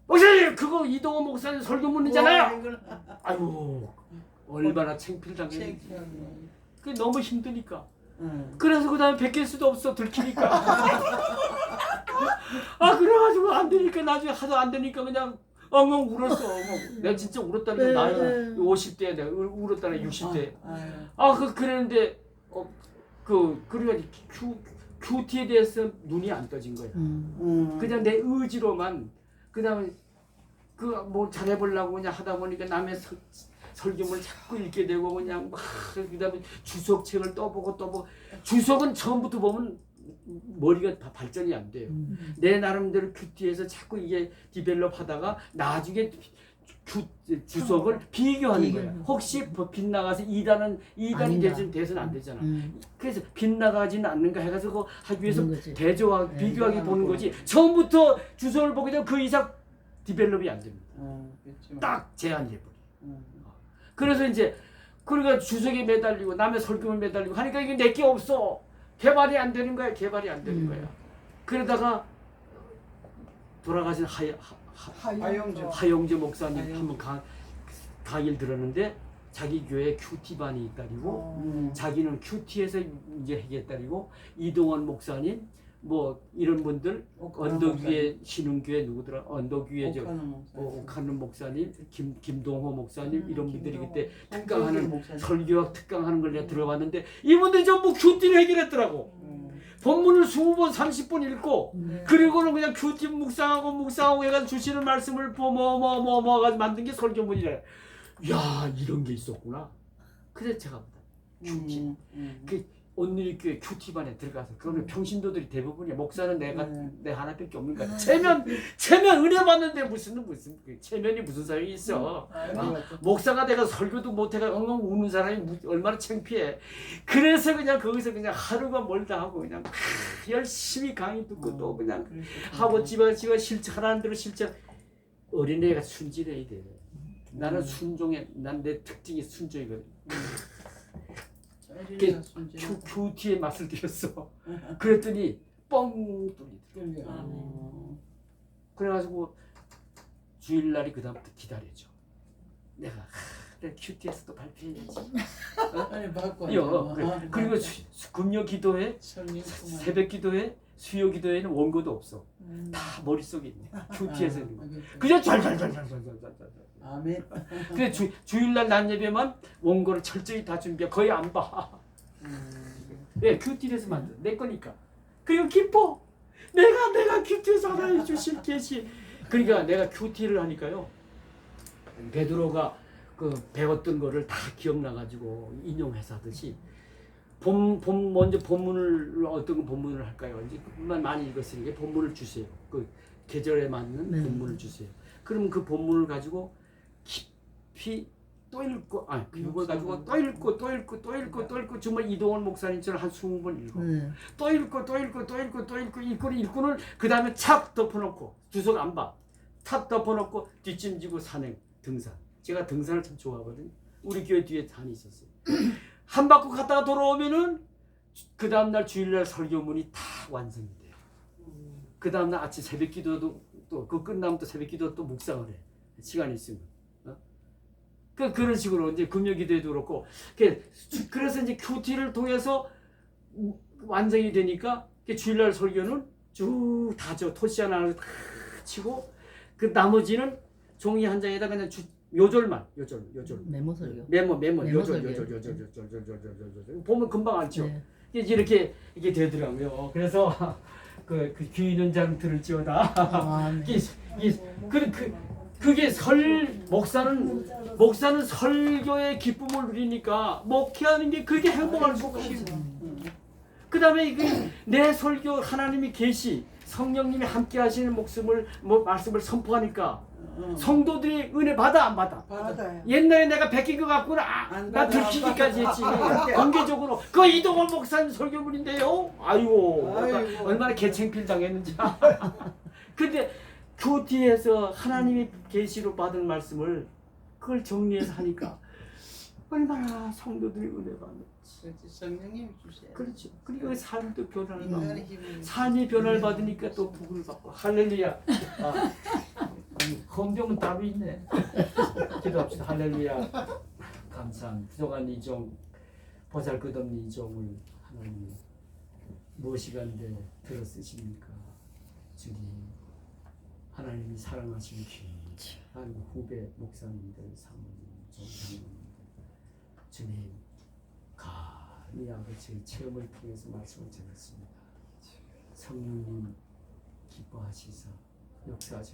목사님 그거 이동원 목사님 설교문이잖아요. 아유 얼마나 창피를 당했는지. 그게 너무 힘드니까. 그래서 그 다음에 베낄 수도 없어 들키니까. 아 그래가지고 안 되니까 나중에 하도 안 되니까 그냥 엉엉 울었어. 내가 진짜 울었다는 게 나이 50대에 내가 울었다는 60대. 그랬는데 그러니까 큐티에 대해서 눈이 안 떠진 거야. 그냥 내 의지로만 그다음에 뭐 잘해보려고 그냥 하다 보니까 남의 설교문을 자꾸 읽게 되고 그냥 막 그다음에 주석책을 떠보고 주석은 처음부터 보면 머리가 다 발전이 안 돼요. 내 나름대로 큐티에서 자꾸 이게 디벨롭하다가 나중에 주석을 비교하는 거야. 혹시 빗나가서 이단이 돼서는 안 되잖아. 그래서 빗나가지는 않는가 해가지고 하기 위해서 대조하고 비교하게 보는 거지. 처음부터 주석을 보게 되면 그 이상 디벨롭이 안 됩니다. 딱 제한이 해버려. 그래서 이제 그러니까 주석에 매달리고 남의 설교에 매달리고 하니까 이게 내게 없어. 개발이 안 되는 거야. 그러다가 돌아가신 하영재 목사님 한번 강의를 들었는데 자기 교회에 큐티반이 있다리고 자기는 큐티에서 이제 하겠다리고 이동원 목사님 뭐 이런 분들 언덕 위에 신흥교회 누구더라 언덕 위에 옥하는 목사님 김동호 목사님 이런 분들이 그때 특강하는 설교학 특강하는 걸 내가 들어봤는데 이분들이 전부 큐티를 해결했더라고. 본문을 20번 30번 읽고 그리고는 그냥 큐티 묵상하고 해가지고 주시는 말씀을 뭐 가지고 만든 게 설교문이래. 야 이런 게 있었구나. 그래서 제가 큐티 온누리교회 큐티반에 들어가서 그러면 평신도들이 대부분이야. 목사는 내 하나밖에 없는 거야. 체면 은혜 받는데 무슨 체면이 무슨 소용이 있어. 목사가 내가 설교도 못해가 엉엉 우는 사람이 얼마나 창피해. 그래서 그냥 거기서 그냥 하루가 멀다 하고 그냥 열심히 강의 듣고 또 그냥 하고 집에 하라는 대로 실천. 어린애가 순진해야 돼. 나는 순종해. 난 내 특징이 순종이거든. 큐티에 맛을 들였어. 그랬더니 뻥 뚫리더라. 그래가지고 주일날이 그 다음부터 기다려줘. 내가 큐티에서 또 발표해야지. 그리고 금요 기도회, 새벽 기도회, 수요 기도회는 원고도 없어. 다 머릿속에 있네. 큐티에서 있는 거. 그냥 잘잘잘잘잘잘잘. 아멘. 근데 주일날 낮 예배만 원고를 철저히 다 준비해. 거의 안 봐. 왜 큐티에서 만든 내 거니까. 그리고 기뻐. 내가 큐티에서 하나님 주실 계시. 그러니까 내가 큐티를 하니까요. 베드로가 그 배웠던 거를 다 기억나가지고 인용해서 하듯이 먼저 본문을 어떤 본문을 할까요? 이제 그만 많이 읽었으니까 본문을 주세요. 그 계절에 맞는 본문을 주세요. 그럼 그 본문을 가지고 깊이 또 읽고 그걸 가지고 또 읽고 정말 이동원 목사님처럼 한 20번 읽어. 또 읽고 읽고는 그 다음에 착 덮어놓고 주석 안 봐. 탁 덮어놓고 뒷짐지고 산행 등산. 제가 등산을 참 좋아하거든요. 우리 교회 뒤에 산이 있었어요. 한 바퀴 갔다가 돌아오면은 그 다음날 주일날 설교문이 다 완성이 돼요. 그 다음날 아침 새벽 기도도 또 그 끝나면 또 새벽 기도 또 묵상을 해. 시간이 있으면. 그런 식으로 이제 금요 기도에도 그렇고. 그래서 이제 큐티를 통해서 완성이 되니까 주일날 설교는 쭉 다져 토시 하나 다 치고 그 나머지는 종이 한 장에다 그냥 요절만 요절 메모 설교. 메모 메모 요절 설교. 보면 금방 알죠. 네. 이렇게 이게 되더라고요. 그래서 그 귀 있는 장 들을지어다. 아, 네. 그게 목사는 설교의 기쁨을 누리니까 목회하는 게 그게 행복할 수가 없어요. 그 다음에 내 설교 하나님이 계시 성령님이 함께 하시는 말씀을 선포하니까 성도들이 은혜 받아 안 받아? 받아요. 옛날에 내가 베낀 거 갖고는 나 들키기까지 했지. 공개적으로 그 이동원 목사님 설교문인데요. 아이고 얼마나 개창필 당했는지. 근데 그 뒤에서 하나님이 계시로 받은 말씀을 그걸 정리해서 하니까 얼마나 성도들이 은혜 받는지. 성령님이 주세요. 그렇죠. 그리고 삶도 변화를 인간의 받고 힘을 삶이 변화를 받으니까 또 복을 받고 할렐루야. 검정은 따로 있네. 기도합시다. 할렐루야. 감사합니다. 부족한 이종 보잘것없는 이종을 하나님 무엇이간데 들어 쓰십니까? 주님 하나님이 사랑하시는 귀한 후배 목사님들 사모님 종사님들 주님 감히 아버지의 체험을 통해서 말씀을 전했습니다. 성령님 기뻐하시사 역사하시